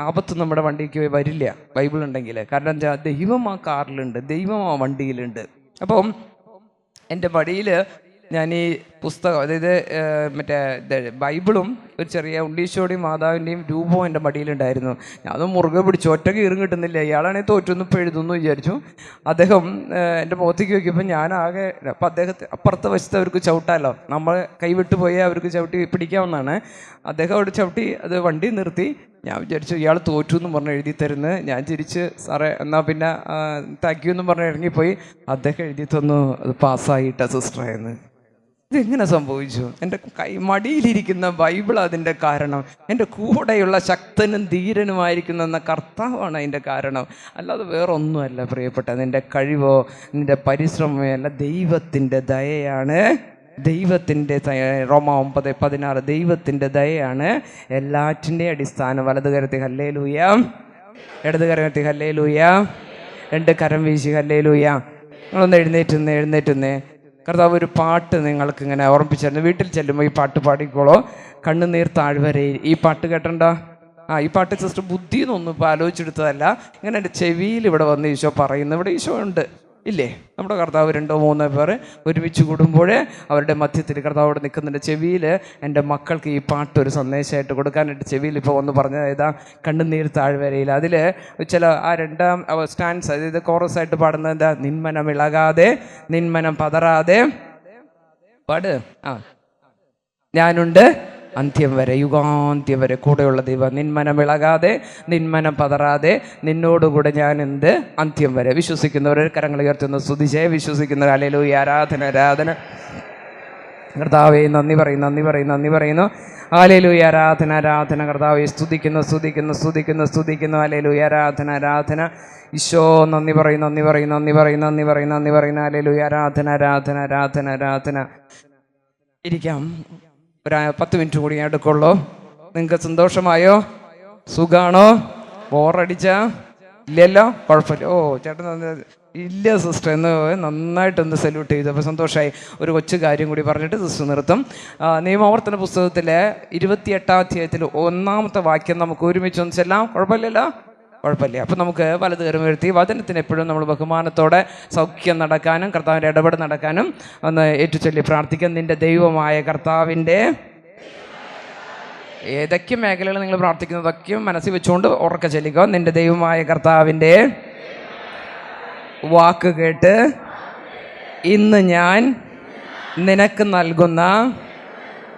ആപത്ത് നമ്മുടെ വണ്ടിക്ക് വരില്ല ബൈബിൾ ഉണ്ടെങ്കിൽ. കാരണം എന്താ? ദൈവം ആ കാറിലുണ്ട്, ദൈവം ആ വണ്ടിയിലുണ്ട്. അപ്പം എൻ്റെ വഴിയിൽ ഞാൻ ഈ പുസ്തകം, അതായത് മറ്റേ ബൈബിളും ഒരു ചെറിയ ഉണ്ണീശോയുടെയും മാതാവിൻ്റെയും രൂപവും എൻ്റെ മടിയിലുണ്ടായിരുന്നു. അത് മുറുകെ പിടിച്ചു, ഒറ്റയ്ക്ക് ഈറും കിട്ടുന്നില്ല. ഇയാളാണെങ്കിൽ തോറ്റൊന്നും ഇപ്പോൾ എഴുതുന്നു വിചാരിച്ചു. അദ്ദേഹം എൻ്റെ മുഖത്തേക്ക് നോക്കിയപ്പോൾ ഞാനാകെ, അപ്പം അദ്ദേഹത്തെ അപ്പുറത്തെ വശത്ത് അവർക്ക് ചവിട്ടാമല്ലോ, നമ്മൾ കൈവിട്ട് പോയാൽ അവർക്ക് ചവിട്ടി പിടിക്കാവുന്നതാണ്. അദ്ദേഹം അവിടെ ചവിട്ടി അത് വണ്ടി നിർത്തി. ഞാൻ വിചാരിച്ചു ഇയാൾ തോറ്റു എന്നും പറഞ്ഞ് എഴുതി തരുന്നത്. ഞാൻ ചിരിച്ച് സാറേ എന്നാൽ പിന്നെ താങ്ക് യു എന്നും പറഞ്ഞ് ഇറങ്ങിപ്പോയി. അദ്ദേഹം എഴുതി തന്നു അത് പാസ്സായിട്ട സിസ്റ്ററായെന്ന്. ഇതെങ്ങനെ സംഭവിച്ചു? എൻ്റെ മടിയിലിരിക്കുന്ന ബൈബിൾ അതിൻ്റെ കാരണം. എൻ്റെ കൂടെയുള്ള ശക്തനും ധീരനുമായിരിക്കുന്ന കർത്താവാണ് അതിൻ്റെ കാരണം, അല്ലാതെ വേറൊന്നുമല്ല പ്രിയപ്പെട്ട. നിൻ്റെ കഴിവോ നിൻ്റെ പരിശ്രമമോ അല്ല, ദൈവത്തിൻ്റെ ദയയാണ്. ദൈവത്തിൻ്റെ റോമ 9:16 ദൈവത്തിൻ്റെ ദയയാണ് എല്ലാറ്റിൻ്റെയും അടിസ്ഥാനം. വലത് കരത്തി ഹല്ലേലൂയ, ഇടത് കരത്തി ഹല്ലേലൂയ, രണ്ട് കരം വീശി ഹല്ലേലൂയ. നിങ്ങളൊന്ന് എഴുന്നേറ്റുന്നേ. കർത്താവ് ഒരു പാട്ട് നിങ്ങൾക്ക് ഇങ്ങനെ ഓർമ്മിപ്പിച്ചായിരുന്നു. വീട്ടിൽ ചെല്ലുമ്പോൾ ഈ പാട്ട് പാടിക്കോളോ. കണ്ണുനീർ താഴ്വരയിൽ. ഈ പാട്ട് കേട്ടണ്ട? ഈ പാട്ട് സിസ്റ്റർ ബുദ്ധി എന്നൊന്നും ഇപ്പോൾ ആലോചിച്ചെടുത്തതല്ല. ഇങ്ങനെ എൻ്റെ ചെവിയിൽ ഇവിടെ വന്ന് ഈശോ പറയുന്നു. ഇവിടെ ഈശോ ഉണ്ട് ഇല്ലേ? നമ്മുടെ കർത്താവ് 2-3 പേർ ഒരുമിച്ച് കൂടുമ്പോൾ അവരുടെ മധ്യത്തിൽ കർത്താവോട് നിൽക്കുന്നുണ്ട്. ചെവിയിൽ എൻ്റെ മക്കൾക്ക് ഈ പാട്ട് ഒരു സന്ദേശമായിട്ട് കൊടുക്കാനായിട്ട് ചെവിയിൽ ഇപ്പോൾ വന്ന് പറഞ്ഞത് ഏതാ? കണ്ണുനീർ താഴ്വരയിൽ. അതിൽ ചില ആ 2ാം സ്റ്റാൻസ്, അതായത് കോറസായിട്ട് പാടുന്നത് എന്താ? നിന്മനം ഇളകാതെ നിന്മനം പതറാതെ പാട്. ഞാനുണ്ട് അന്ത്യം വരെ, യുഗാന്ത്യം വരെ കൂടെയുള്ള ദൈവം. നിന്മനം ഇളകാതെ നിന്മനം പതറാതെ നിന്നോടുകൂടെ ഞാൻ എന്ത് അന്ത്യം വരെ. വിശ്വസിക്കുന്നവർ കരങ്ങൾ ഉയർത്തുന്ന സ്തുതിച്ചേ. വിശ്വസിക്കുന്നവർ ഹല്ലേലൂയ, ആരാധന. കർത്താവേ നന്ദി പറയുന്നു. ഹല്ലേലൂയ, ആരാധന. കർത്താവേ സ്തുതിക്കുന്നു. ഹല്ലേലൂയ, ആരാധന. ഈശോ നന്ദി പറയുന്നു. ഹല്ലേലൂയ, ആരാധന. ഇരിക്കാം. ഒരു 10 മിനിറ്റ് കൂടി ഞാൻ എടുക്കുള്ളൂ. നിങ്ങൾക്ക് സന്തോഷമായോ? സുഖാണോ? ബോറടിച്ച? ഇല്ലല്ലോ? കുഴപ്പമില്ല. ചേട്ടൻ ഇല്ല സിസ്റ്റർ എന്ന് നന്നായിട്ടൊന്ന് സല്യൂട്ട് ചെയ്തു. അപ്പോൾ സന്തോഷമായി. ഒരു കൊച്ചു കാര്യം കൂടി പറഞ്ഞിട്ട് സിസ്റ്റർ നിർത്തും. നിയമാവർത്തന പുസ്തകത്തിലെ 28-ാം അധ്യായത്തിൽ 1-ാമത്തെ വാക്യം നമുക്ക് ഒരുമിച്ച് ഒന്ന് ചെല്ലാം. കുഴപ്പമില്ല. അപ്പോൾ നമുക്ക് വലത് കരം ഉയർത്തി വചനത്തിന് എപ്പോഴും നമ്മൾ ബഹുമാനത്തോടെ സൗഖ്യം നടക്കാനും കർത്താവിൻ്റെ ഇടപെടൽ നടക്കാനും ഒന്ന് ഏറ്റുചൊല്ലി പ്രാർത്ഥിക്കാം. നിൻ്റെ ദൈവമായ കർത്താവിൻ്റെ ഏതൊക്കെ മേഖലകൾ നിങ്ങൾ പ്രാർത്ഥിക്കുന്നതൊക്കെയും മനസ്സിൽ വെച്ചുകൊണ്ട് ഉറക്കെ ചൊല്ലിക്കോ. നിൻ്റെ ദൈവമായ കർത്താവിൻ്റെ വാക്ക് കേട്ട് ഇന്ന് ഞാൻ നിനക്ക് നൽകുന്ന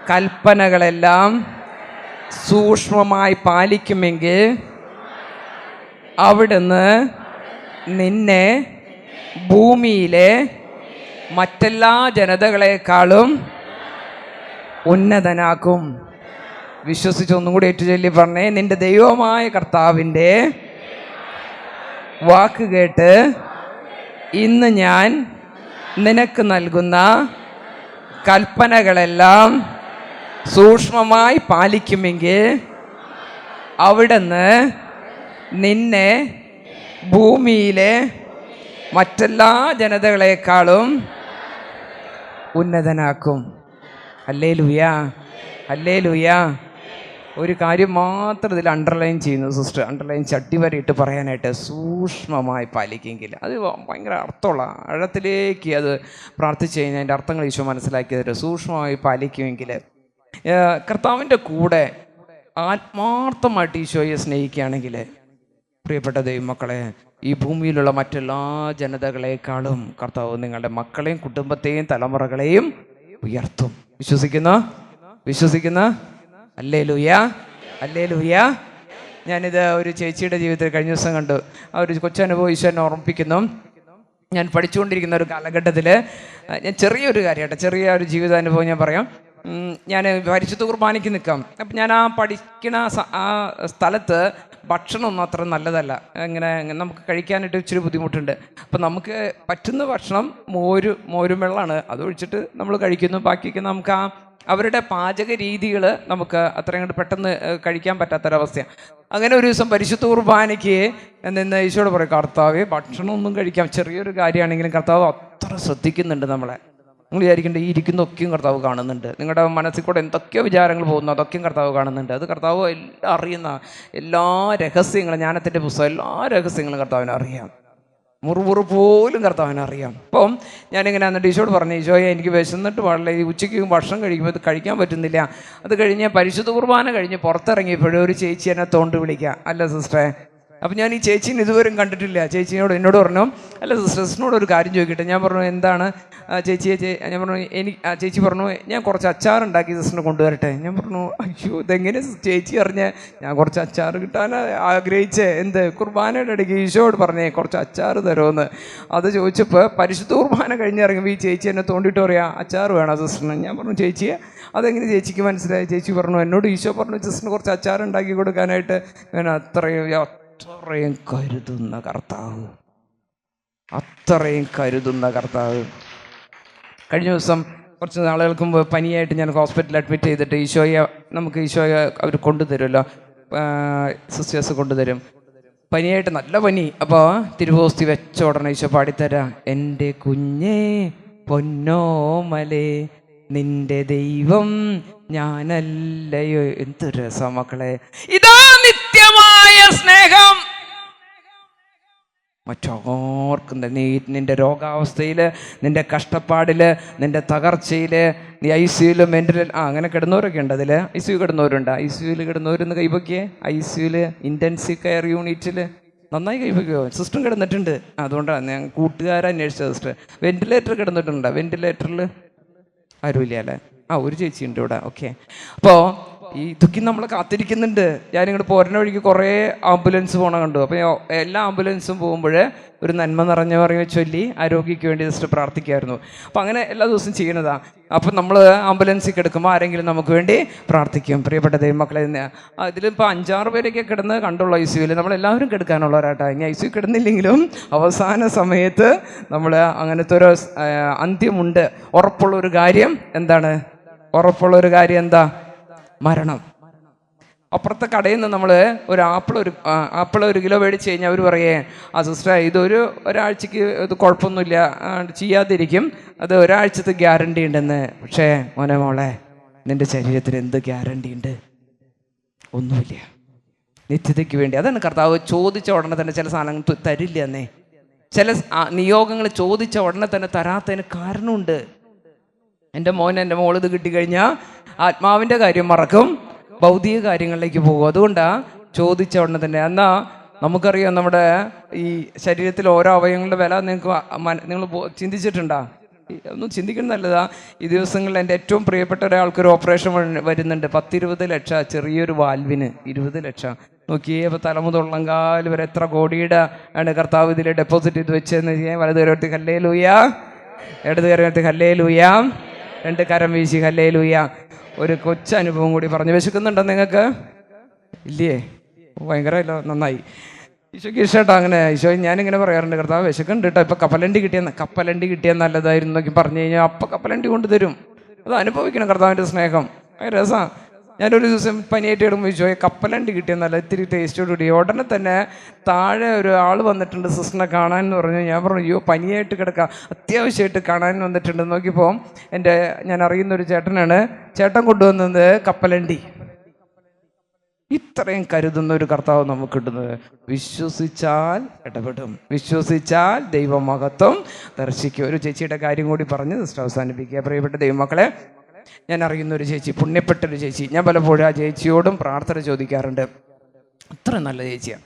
കൽപ്പനകളെല്ലാം സൂക്ഷ്മമായി പാലിക്കുമെങ്കിൽ അവിടുന്ന് നിന്നെ ഭൂമിയിലെ മറ്റെല്ലാ ജനതകളെക്കാളും ഉന്നതനാക്കും. വിശ്വസിച്ച് ഒന്നും കൂടി ഏറ്റുചൊല്ലി പറഞ്ഞേ. നിന്റെ ദൈവമായ കർത്താവിൻ്റെ വാക്ക് കേട്ട് ഇന്ന് ഞാൻ നിനക്ക് നൽകുന്ന കൽപ്പനകളെല്ലാം സൂക്ഷ്മമായി പാലിക്കുമെങ്കിൽ അവിടുന്ന് നിന്നെ ഭൂമിയിലെ മറ്റെല്ലാ ജനതകളെക്കാളും ഉന്നതനാക്കും. ഹല്ലേലൂയ. ഒരു കാര്യം മാത്രം ഇതിൽ അണ്ടർലൈൻ ചെയ്യുന്നു സിസ്റ്റർ, അണ്ടർലൈൻ ചട്ടിവരയിട്ട് പറയാനായിട്ട്, സൂക്ഷ്മമായി പാലിക്കെങ്കിൽ. അത് ഭയങ്കര അർത്ഥമുള്ള ആഴത്തിലേക്ക് അത് പ്രാർത്ഥിച്ചു കഴിഞ്ഞാൽ അതിൻ്റെ അർത്ഥങ്ങൾ ഈശോ മനസ്സിലാക്കി തരും. സൂക്ഷ്മമായി പാലിക്കുമെങ്കിൽ കർത്താവിൻ്റെ കൂടെ ആത്മാർത്ഥമായിട്ട് ഈശോയെ സ്നേഹിക്കുകയാണെങ്കിൽ പ്രിയപ്പെട്ട ദൈവമക്കളെ, ഈ ഭൂമിയിലുള്ള മറ്റെല്ലാ ജനതകളെക്കാളും കർത്താവ് നിങ്ങളുടെ മക്കളെയും കുടുംബത്തെയും തലമുറകളെയും ഉയർത്തും. വിശ്വസിക്കുന്ന ഹല്ലേലൂയ. ഞാനിത് ഒരു ചേച്ചിയുടെ ജീവിതത്തിൽ കഴിഞ്ഞ ദിവസം കണ്ടു. ആ ഒരു കൊച്ചനുഭവം ഈശോ എന്നെ ഓർമ്മിപ്പിക്കുന്നു. ഞാൻ പഠിച്ചുകൊണ്ടിരിക്കുന്ന ഒരു കാലഘട്ടത്തിൽ ഞാൻ ചെറിയ ഒരു ജീവിതാനുഭവം ഞാൻ പറയാം. ഞാൻ പരിശുദ്ധ കുർബാനയ്ക്ക് നിൽക്കാം. അപ്പം ഞാൻ ആ പഠിക്കുന്ന ആ സ്ഥലത്ത് ഭക്ഷണമൊന്നും അത്ര നല്ലതല്ല. ഇങ്ങനെ നമുക്ക് കഴിക്കാനായിട്ട് ഇച്ചിരി ബുദ്ധിമുട്ടുണ്ട്. അപ്പം നമുക്ക് പറ്റുന്ന ഭക്ഷണം മോരും വെള്ളമാണ്. അതൊഴിച്ചിട്ട് നമ്മൾ കഴിക്കുന്നു. ബാക്കിയൊക്കെ നമുക്ക് അവരുടെ പാചക രീതികൾ നമുക്ക് അത്രയും കണ്ട് പെട്ടെന്ന് കഴിക്കാൻ പറ്റാത്തൊരവസ്ഥയാണ്. അങ്ങനെ ഒരു ദിവസം പരിശുദ്ധ കുർബാനയ്ക്ക് നിന്ന് ഈശോയോട് പറയും, കർത്താവേ ഭക്ഷണമൊന്നും കഴിക്കാം, ചെറിയൊരു കാര്യമാണെങ്കിലും കർത്താവ് അത്ര ശ്രദ്ധിക്കുന്നുണ്ട് നമ്മളെ. നിങ്ങൾ വിചാരിക്കേണ്ട ഈ ഇരിക്കുന്നതൊക്കെയും കർത്താവ് കാണുന്നുണ്ട്. നിങ്ങളുടെ മനസ്സിൽ കൂടെ എന്തൊക്കെയോ വിചാരങ്ങൾ പോകുന്നു, അതൊക്കെയും കർത്താവ് കാണുന്നുണ്ട്. അത് കർത്താവ് എല്ലാം അറിയുന്ന എല്ലാ രഹസ്യങ്ങളും, ജ്ഞാനത്തിൻ്റെ പുസ്തകം എല്ലാ രഹസ്യങ്ങളും കർത്താവിന് അറിയാം. മുറുമുറു പോലും കർത്താവിനെ അറിയാം. അപ്പം ഞാനിങ്ങനെ എന്നിട്ട് ഈശോയോട് പറഞ്ഞു, ഈശോയെ എനിക്ക് വിശന്നിട്ട് പാടില്ല, ഈ ഉച്ചയ്ക്ക് ഭക്ഷണം കഴിക്കുമ്പോൾ ഇത് കഴിക്കാൻ പറ്റുന്നില്ല. അത് കഴിഞ്ഞ് പരിശുദ്ധ കുർബാന കഴിഞ്ഞ് പുറത്തിറങ്ങിയപ്പോഴും ഒരു ചേച്ചി എന്നെ തോണ്ട് വിളിക്കുക, അല്ല സിസ്റ്ററെ. അപ്പം ഞാൻ ഈ ചേച്ചീനെ ഇതുവരെയും കണ്ടിട്ടില്ല. ചേച്ചിയോട് എന്നോട് പറഞ്ഞു, അല്ല സിസ്റ്റേഴ്സിനോട് ഒരു കാര്യം ചോദിക്കട്ടെ. ഞാൻ പറഞ്ഞു, എന്താണ് ചേച്ചിയെ? ഞാൻ പറഞ്ഞു, ചേച്ചി പറഞ്ഞു, ഞാൻ കുറച്ച് അച്ചാറുണ്ടാക്കി സിസ്റ്ററിനെ കൊണ്ടുവരട്ടെ. ഞാൻ പറഞ്ഞു, അയ്യോ ഇതെങ്ങനെ ചേച്ചി അറിഞ്ഞ്? ഞാൻ കുറച്ച് അച്ചാർ കിട്ടാൻ ആഗ്രഹിച്ചേ. എന്ത് കുർബാനയുടെ ഇടയ്ക്ക് ഈശോയോട് പറഞ്ഞേ കുറച്ച് അച്ചാർ തരുമെന്ന്. അത് ചോദിച്ചപ്പോൾ പരിശുദ്ധ കുർബാന കഴിഞ്ഞിറങ്ങുമ്പോൾ ഈ ചേച്ചി എന്നെ തോണ്ടിയിട്ട് പറയാം, അച്ചാർ വേണം സിസ്റ്ററിന്. ഞാൻ പറഞ്ഞു, ചേച്ചിയെ അതെങ്ങനെ ചേച്ചിക്ക് മനസ്സിലായി? ചേച്ചി പറഞ്ഞു, എന്നോട് ഈശോ പറഞ്ഞു സിസ്റ്ററിന് കുറച്ച് അച്ചാർ ഉണ്ടാക്കി കൊടുക്കാനായിട്ട്. ഞാൻ അത്രയും കരുതുന്ന കർത്താവ്, അത്രയും കരുതുന്ന കർത്താവ്. കഴിഞ്ഞ ദിവസം കുറച്ച് നാളുകൾക്ക് മുമ്പ് പനിയായിട്ട് ഞാൻ ഹോസ്പിറ്റലിൽ അഡ്മിറ്റ് ചെയ്തിട്ട് ഈശോയെ അവർ കൊണ്ടുതരുമല്ലോ, സിസ്റ്റേഴ്സ് കൊണ്ടുതരും. പനിയായിട്ട് നല്ല പനി. അപ്പോൾ തിരുവോസ്തി വെച്ച ഉടനെ ഈശോ പാടിത്തരാ, എൻ്റെ കുഞ്ഞേ പൊന്നോമലേ നിന്റെ ദൈവം ഞാനല്ലയോ. എന്ത് രസം മക്കളെ, ഇതാ നിത്യമായ സ്നേഹം. മറ്റാർക്കും തന്നെ നിൻ്റെ രോഗാവസ്ഥയിൽ, നിൻ്റെ കഷ്ടപ്പാടിൽ, നിൻ്റെ തകർച്ചയിൽ, നീ ICU മെൻ്റൽ അങ്ങനെ കിടന്നവരൊക്കെ ഉണ്ട്. അതിൽ ICU കിടന്നവരുണ്ട്. ICU കിടന്നവരെന്ന് കൈവയ്ക്കേ. ICU intensive care യൂണിറ്റിൽ നന്നായി കൈവയ്ക്കുമോ? സിസ്റ്റം കിടന്നിട്ടുണ്ട്. അതുകൊണ്ടാണ് ഞാൻ കൂട്ടുകാരെ അന്വേഷിച്ച സിസ്റ്റർ. വെൻറ്റിലേറ്റർ കിടന്നിട്ടുണ്ട്. വെൻറ്റിലേറ്ററിൽ ആരുമില്ല അല്ലേ? ഒരു ചേച്ചിയുണ്ട് ഇവിടെ. ഓക്കെ. അപ്പോൾ ഇതൊക്കെ നമ്മൾ കാത്തിരിക്കുന്നുണ്ട്. ഞാനിങ്ങോട്ട് പോരുന്ന വഴിക്ക് കുറേ ആംബുലൻസ് പോകണ കണ്ടു. അപ്പോൾ എല്ലാ ആംബുലൻസും പോകുമ്പോൾ ഒരു നന്മ നിറഞ്ഞ പറയുക ചൊല്ലി ആരോഗ്യക്ക് വേണ്ടി ജസ്റ്റ് പ്രാർത്ഥിക്കുമായിരുന്നു. അപ്പോൾ അങ്ങനെ എല്ലാ ദിവസവും ചെയ്യണതാണ്. അപ്പം നമ്മൾ ആംബുലൻസിൽ കിടക്കുമ്പോൾ ആരെങ്കിലും നമുക്ക് വേണ്ടി പ്രാർത്ഥിക്കും. പ്രിയപ്പെട്ട ദൈവമക്കളെ, ഇതിലിപ്പോൾ 5-6 പേരൊക്കെ കിടന്ന് കണ്ടുള്ള ICU. നമ്മളെല്ലാവരും കിടക്കാനുള്ളവരാട്ടോ. ഇനി ICU കിടന്നില്ലെങ്കിലും അവസാന സമയത്ത് നമ്മൾ അങ്ങനത്തെ ഒരു അന്ത്യമുണ്ട്. ഉറപ്പുള്ളൊരു കാര്യം എന്താണ്? ഉറപ്പുള്ളൊരു കാര്യം എന്താ? മരണം. അപ്പുറത്തെ കടയിൽ നിന്ന് നമ്മൾ ഒരു ആപ്പിൾ 1 കിലോ മേടിച്ച് കഴിഞ്ഞാൽ അവർ പറയേ, സിസ്റ്റർ ഒരാഴ്ചക്ക് ഇത് കുഴപ്പമൊന്നുമില്ല, ചെയ്യാതിരിക്കും, അത് ഒരാഴ്ചത്തെ ഗ്യാരണ്ടി ഉണ്ടെന്ന്. പക്ഷേ മോളെ നിൻ്റെ ശരീരത്തിന് എന്ത് ഗ്യാരണ്ടി ഉണ്ട്? ഒന്നുമില്ല. നിത്യതയ്ക്ക് വേണ്ടി. അതാണ് കർത്താവ് ചോദിച്ച ഉടനെ തന്നെ ചില സാധനങ്ങൾ തരില്ല എന്നേ. ചില നിയോഗങ്ങൾ ചോദിച്ച ഉടനെ തന്നെ തരാത്തതിന് കാരണമുണ്ട്. എൻ്റെ മോൾ ഇത് കിട്ടിക്കഴിഞ്ഞാൽ ആത്മാവിൻ്റെ കാര്യം മറക്കും, ഭൗതിക കാര്യങ്ങളിലേക്ക് പോകും. അതുകൊണ്ടാണ് ചോദിച്ച ഉടനെ തന്നെ. എന്നാൽ നമുക്കറിയാം നമ്മുടെ ഈ ശരീരത്തിൽ ഓരോ അവയവങ്ങളുടെ വില നിങ്ങൾ ചിന്തിച്ചിട്ടുണ്ടോ? ഒന്നും ചിന്തിക്കുന്നത് നല്ലതാ. ഈ ദിവസങ്ങളിൽ എൻ്റെ ഏറ്റവും പ്രിയപ്പെട്ട ഒരാൾക്കൊരു ഓപ്പറേഷൻ വരുന്നുണ്ട്. 10-20 ലക്ഷം ചെറിയൊരു വാൽവിന് 20 ലക്ഷം. നോക്കിയേ, അപ്പോൾ തലമുതള്ളങ്കാൽ വരെ എത്ര കോടിയുടെ ആണ് കർത്താവ് ഇതിൽ ഡെപ്പോസിറ്റ് ചെയ്ത് വെച്ചതെന്ന് ചെയ്യാൻ. വലത് കരത്തിൽ ഹല്ലേലൂയ, ഇടത് കരത്തിൽ ഹല്ലേലൂയ, 2 കരം വീശി ഹല്ലേലൂയ. ഒരു കൊച്ചനുഭവം കൂടി പറഞ്ഞു. വിശക്കുന്നുണ്ടോ നിങ്ങൾക്ക്? ഇല്ലേ? ഭയങ്കരമല്ലോ, നന്നായി. ഈശോയ്ക്ക് ഇഷ്ടമായിട്ടോ അങ്ങനെ. ഈശോ ഞാനിങ്ങനെ പറയാറുണ്ട്, കർത്താവ് വിശക്കുന്നുണ്ട് കേട്ടോ, ഇപ്പം കപ്പലണ്ടി കിട്ടിയാൽ നല്ലതായിരുന്നു എന്നൊക്കെ പറഞ്ഞു കഴിഞ്ഞാൽ അപ്പം കപ്പലണ്ടി കൊണ്ടുതരും. അത് അനുഭവിക്കണം കർത്താവിൻ്റെ സ്നേഹം. രസമാണ്. ഞാനൊരു ദിവസം പനിയായിട്ട് ഇടുമ്പോൾ ഈശോയെ കപ്പലണ്ടി കിട്ടിയാൽ നല്ല ഇത്തിരി ടേസ്റ്റോടുകൂടി. ഉടനെ തന്നെ താഴെ ഒരു ആൾ വന്നിട്ടുണ്ട് സിസ്റ്ററിനെ കാണാൻ എന്ന് പറഞ്ഞു. ഞാൻ പറഞ്ഞു, അയ്യോ പനിയായിട്ട് കിടക്കാം, അത്യാവശ്യമായിട്ട് കാണാൻ വന്നിട്ടുണ്ടെന്ന് നോക്കിയപ്പോൾ ഞാൻ അറിയുന്നൊരു ചേട്ടനാണ്. ചേട്ടൻ കൊണ്ടുവന്നത് കപ്പലണ്ടി. ഇത്രയും കരുതുന്ന ഒരു കർത്താവ് നമുക്ക് കിട്ടുന്നത്. വിശ്വസിച്ചാൽ ഇടപെടും, വിശ്വസിച്ചാൽ ദൈവമഹത്വം ദർശിക്കും. ഒരു ചേച്ചിയുടെ കാര്യം കൂടി പറഞ്ഞ് സിസ്റ്റർ അവസാനിപ്പിക്കുക. പ്രിയപ്പെട്ട ദൈവമക്കളെ, ഞാൻ അറിയുന്നൊരു ചേച്ചി, പുണ്യപ്പെട്ടൊരു ചേച്ചി. ഞാൻ പലപ്പോഴും ആ ചേച്ചിയോടും പ്രാർത്ഥന ചോദിക്കാറുണ്ട്. അത്ര നല്ല ചേച്ചിയാണ്,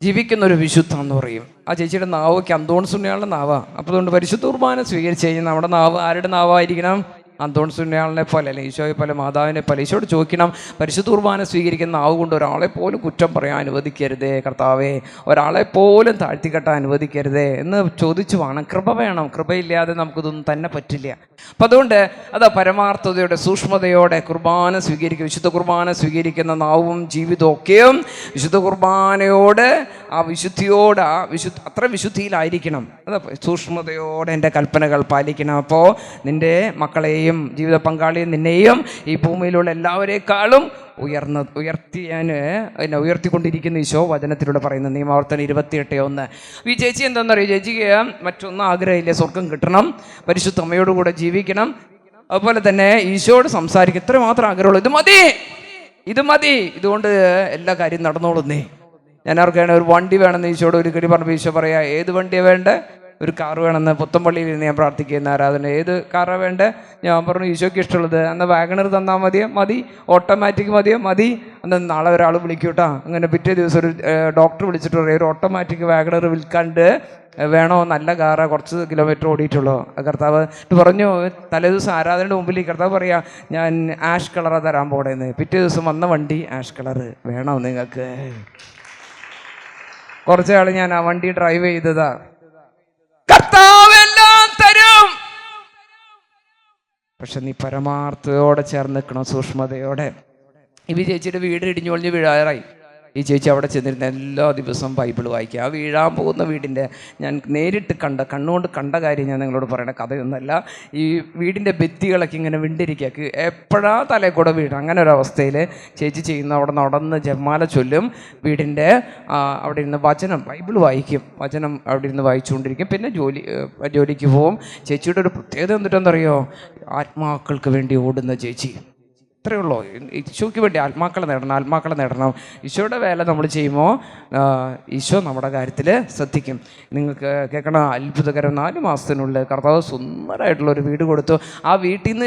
ജീവിക്കുന്നൊരു വിശുദ്ധ എന്ന് പറയും. ആ ചേച്ചിയുടെ നാവൊക്കെ അന്തോൺസുണ്ണിയാളുടെ നാവാണ്. അപ്പോൾ അതുകൊണ്ട് പരിശുദ്ധ കുർബാന സ്വീകരിച്ച് കഴിഞ്ഞാൽ നമ്മുടെ നാവ് ആരുടെ നാവായിരിക്കണം? അന്തോൺസുണ്ണിയാളിനെ പോലെ, അല്ലെങ്കിൽ ഈശോയെ പോലെ, മാതാവിനെ പോലെ. ഈശോയോട് ചോദിക്കണം, പരിശുദ്ധ കുർബാന സ്വീകരിക്കുന്ന നാവ് കൊണ്ട് ഒരാളെ പോലും കുറ്റം പറയാൻ അനുവദിക്കരുതേ കർത്താവേ, ഒരാളെ പോലും താഴ്ത്തിക്കെട്ടാൻ അനുവദിക്കരുതേ എന്ന് ചോദിച്ചു വേണം. കൃപ വേണം. കൃപയില്ലാതെ നമുക്കിതൊന്നും തന്നെ പറ്റില്ല. അപ്പം അതുകൊണ്ട് അതാ പരമാർത്ഥതയോടെ സൂക്ഷ്മതയോടെ കുർബാന സ്വീകരിക്കും. വിശുദ്ധ കുർബാന സ്വീകരിക്കുന്ന നാവും ജീവിതവും ഒക്കെയും വിശുദ്ധ കുർബാനയോട് അത്ര വിശുദ്ധിയിലായിരിക്കണം. അതാ സൂക്ഷ്മതയോടെ എൻ്റെ കൽപ്പനകൾ പാലിക്കണം. അപ്പോൾ നിൻ്റെ മക്കളെയും ജീവിത പങ്കാളിയും നിന്നെയും ഈ ഭൂമിയിലുള്ള എല്ലാവരേക്കാളും ഉയർത്തിക്കൊണ്ടിരിക്കുന്ന ഈശോ വചനത്തിലൂടെ പറയുന്ന നിയമാവർത്തനം 28:1. ഈ ചേച്ചി എന്താണെന്ന് അറിയാം, ചേച്ചിക്ക് മറ്റൊന്നും ആഗ്രഹമില്ല, സ്വർഗം കിട്ടണം, പരിശുദ്ധ അമ്മയോടുകൂടെ ജീവിക്കണം, അതുപോലെ തന്നെ ഈശോയോട് സംസാരിക്കും. ഇത്ര മാത്രം ആഗ്രഹമുള്ളൂ. ഇത് മതി, ഇതുകൊണ്ട് എല്ലാ കാര്യം നടന്നോളുന്നേ. ഞാൻ ഓർക്കുകയാണ്, ഒരു വണ്ടി വേണമെന്ന് ഈശോട് ഒരു കടി പറഞ്ഞപ്പോൾ ഈശോ പറയാ, ഏത് വണ്ടിയാണ് വേണ്ടേ? ഒരു കാറ് വേണമെന്ന്. പുത്തമ്പള്ളിയിൽ നിന്ന് ഞാൻ പ്രാർത്ഥിക്കുന്ന ആരാധന, ഏത് കാറാണ് വേണ്ടേ? ഞാൻ പറഞ്ഞു ഈശോയ്ക്ക് ഇഷ്ടമുള്ളത്. എന്നാൽ വാഗണർ തന്നാൽ മതി, ഓട്ടോമാറ്റിക് മതി. എന്നാൽ നാളെ ഒരാൾ വിളിക്കൂട്ടാ. അങ്ങനെ പിറ്റേ ദിവസം ഒരു ഡോക്ടർ വിളിച്ചിട്ട് പറയും, ഒരു ഓട്ടോമാറ്റിക് വാഗണർ വിൽക്കാണ്ട് വേണോ, നല്ല കാറ്, കുറച്ച് കിലോമീറ്റർ ഓടിയിട്ടുള്ളൂ. കർത്താവ് പറഞ്ഞു, തലേദിവസം ആരാധനയുടെ മുമ്പിൽ ഈ കർത്താവ് പറയാ, ഞാൻ ആഷ് കളറാണ് തരാൻ പോണേന്ന്. പിറ്റേ ദിവസം വന്ന വണ്ടി ആഷ് കളറ് വേണോ നിങ്ങൾക്ക്? കുറച്ചാൾ ഞാൻ ആ വണ്ടി ഡ്രൈവ് ചെയ്തതാ. കർത്താവ് എല്ലാം തരും, പക്ഷെ നീ പരമാർത്ഥതയോടെ ചേർന്ന് നിൽക്കണം, സൂക്ഷ്മതയോടെ. ഈ ചേച്ചിയുടെ വീട് ഇടിഞ്ഞു പൊളിഞ്ഞ് വീഴാറായി. ഈ ചേച്ചി അവിടെ ചെന്നിരുന്ന എല്ലാ ദിവസവും ബൈബിൾ വായിക്കുക. ആ വീഴാൻ പോകുന്ന വീടിൻ്റെ ഞാൻ നേരിട്ട് കണ്ണുകൊണ്ട് കണ്ട കാര്യം ഞാൻ നിങ്ങളോട് പറയണ കഥയൊന്നുമല്ല. ഈ വീടിൻ്റെ ഭിത്തികളൊക്കെ ഇങ്ങനെ വിണ്ടിരിക്കുക, എപ്പോഴാ തലയിൽ കൂടെ വീഴും. അങ്ങനെ ഒരു അവസ്ഥയിൽ ചേച്ചി ചെയ്യുന്ന അവിടെ നടന്ന് ജപമാല ചൊല്ലും, വീടിൻ്റെ അവിടെ ഇരുന്ന് വചനം ബൈബിൾ വായിക്കും, വചനം അവിടെ ഇരുന്ന് വായിച്ചുകൊണ്ടിരിക്കും. പിന്നെ ജോലിക്ക് പോവും. ചേച്ചിയുടെ ഒരു പ്രത്യേകത എന്നിട്ടെന്തറിയോ, ആത്മാക്കൾക്ക് വേണ്ടി ഓടുന്ന ചേച്ചി. ഇത്രയേ ഉള്ളൂ. ഈശോയ്ക്ക് വേണ്ടി ആത്മാക്കളെ നേടണം. ഈശോയുടെ വേല നമ്മൾ ചെയ്യുമ്പോൾ ഈശോ നമ്മുടെ കാര്യത്തിൽ ശ്രദ്ധിക്കും. നിങ്ങൾക്ക് കേൾക്കണം, അത്ഭുതകരം 4 മാസത്തിനുള്ളിൽ കർത്താവ് സുന്ദരമായിട്ടുള്ളൊരു വീട് കൊടുത്തു. ആ വീട്ടിൽ നിന്ന്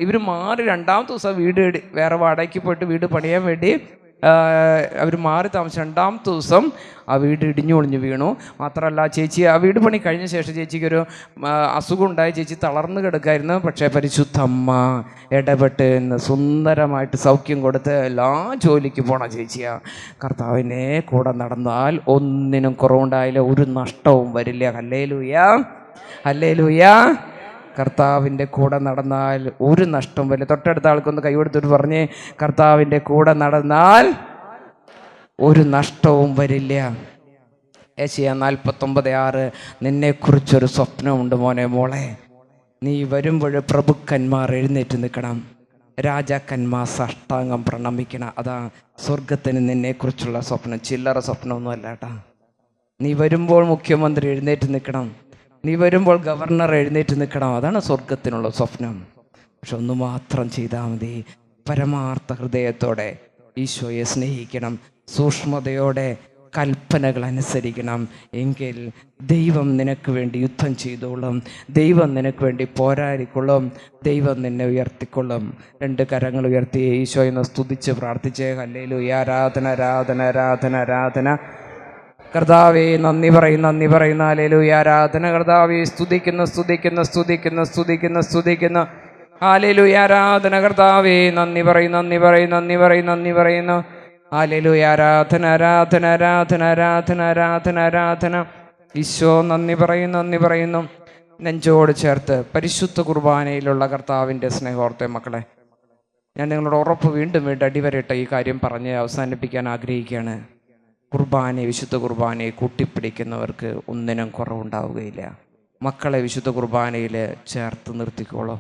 ഇവർ മാറി 2ാമത്തെ ദിവസം വീട് വേറെ വാടകയ്ക്ക് പോയിട്ട് വീട് പണിയാൻ വേണ്ടി അവർ മാറി താമസിച്ച് 2ാമത്തെ ദിവസം ആ വീട് ഇടിഞ്ഞു പൊളിഞ്ഞ് വീണു. മാത്രമല്ല, ചേച്ചി ആ വീട് പണി കഴിഞ്ഞ ശേഷം ചേച്ചിക്കൊരു അസുഖം ഉണ്ടായി. ചേച്ചി തളർന്ന് കിടക്കായിരുന്നു. പക്ഷേ പരിശുദ്ധ അമ്മ ഇടപെട്ട് സുന്ദരമായിട്ട് സൗഖ്യം കൊടുത്ത് എല്ലാ ജോലിക്ക് പോണ ചേച്ചിയാണ്. കർത്താവിനെ കൂടെ നടന്നാൽ ഒന്നിനും കുറവുണ്ടായില്ല, ഒരു നഷ്ടവും വരില്ല. ഹല്ലേലൂയ. കർത്താവിൻ്റെ കൂടെ നടന്നാൽ ഒരു നഷ്ടം വരില്ല. തൊട്ടടുത്ത ആൾക്കൊന്ന് കൈകൊടുത്തിട്ട് പറഞ്ഞ്, കർത്താവിൻ്റെ കൂടെ നടന്നാൽ ഒരു നഷ്ടവും വരില്ല. യെശയ്യാ 49:6, നിന്നെക്കുറിച്ചൊരു സ്വപ്നമുണ്ട് മോളെ. നീ വരുമ്പോൾ പ്രഭുക്കന്മാർ എഴുന്നേറ്റ് നിൽക്കണം, രാജാക്കന്മാർ സാഷ്ടാംഗം പ്രണമിക്കണം. അതാ സ്വർഗത്തിന് നിന്നെക്കുറിച്ചുള്ള സ്വപ്നം. ചില്ലറ സ്വപ്നമൊന്നുമല്ല കേട്ടാ. നീ വരുമ്പോൾ മുഖ്യമന്ത്രി എഴുന്നേറ്റ് നിൽക്കണം, നീ വരുമ്പോൾ ഗവർണർ എഴുന്നേറ്റ് നിൽക്കണം. അതാണ് സ്വർഗത്തിനുള്ള സ്വപ്നം. പക്ഷെ ഒന്ന് മാത്രം ചെയ്താൽ മതി, പരമാർത്ഥ ഹൃദയത്തോടെ ഈശോയെ സ്നേഹിക്കണം, സൂക്ഷ്മതയോടെ കൽപ്പനകൾ അനുസരിക്കണം. എങ്കിൽ ദൈവം നിനക്ക് വേണ്ടി യുദ്ധം ചെയ്തോളും, ദൈവം നിനക്ക് വേണ്ടി പോരാടിക്കൊള്ളും, ദൈവം നിന്നെ ഉയർത്തിക്കൊള്ളും. 2 കരങ്ങൾ ഉയർത്തി ഈശോയെന്ന് സ്തുതിച്ച് പ്രാർത്ഥിച്ചേ. ഹല്ലേലൂയ. ആരാധന. കർത്താവേ നന്ദി പറയുന്ന ഹല്ലേലൂയ. ആരാധന കർത്താവേ. സ്തുതിക്കുന്നു. ഹല്ലേലൂയ. ആരാധന കർത്താവേ. നന്ദി പറയുന്നു. ഹല്ലേലൂയ. ആരാധന. ഈശോ നന്ദി പറയുന്നു. നെഞ്ചോട് ചേർത്ത് പരിശുദ്ധ കുർബാനയിലുള്ള കർത്താവിൻ്റെ സ്നേഹോർത്തെ മക്കളെ, ഞാൻ നിങ്ങളോട് ഉറപ്പ് വീണ്ടും അടിവരയിട്ട ഈ കാര്യം പറഞ്ഞ് അവസാനിപ്പിക്കാൻ ആഗ്രഹിക്കുകയാണ്. വിശുദ്ധ കുർബാനയെ കൂട്ടിപ്പിടിക്കുന്നവർക്ക് ഒന്നിനും കുറവുണ്ടാവുകയില്ല. മക്കളെ വിശുദ്ധ കുർബാനയിൽ ചേർത്ത് നിർത്തിക്കോളൂ.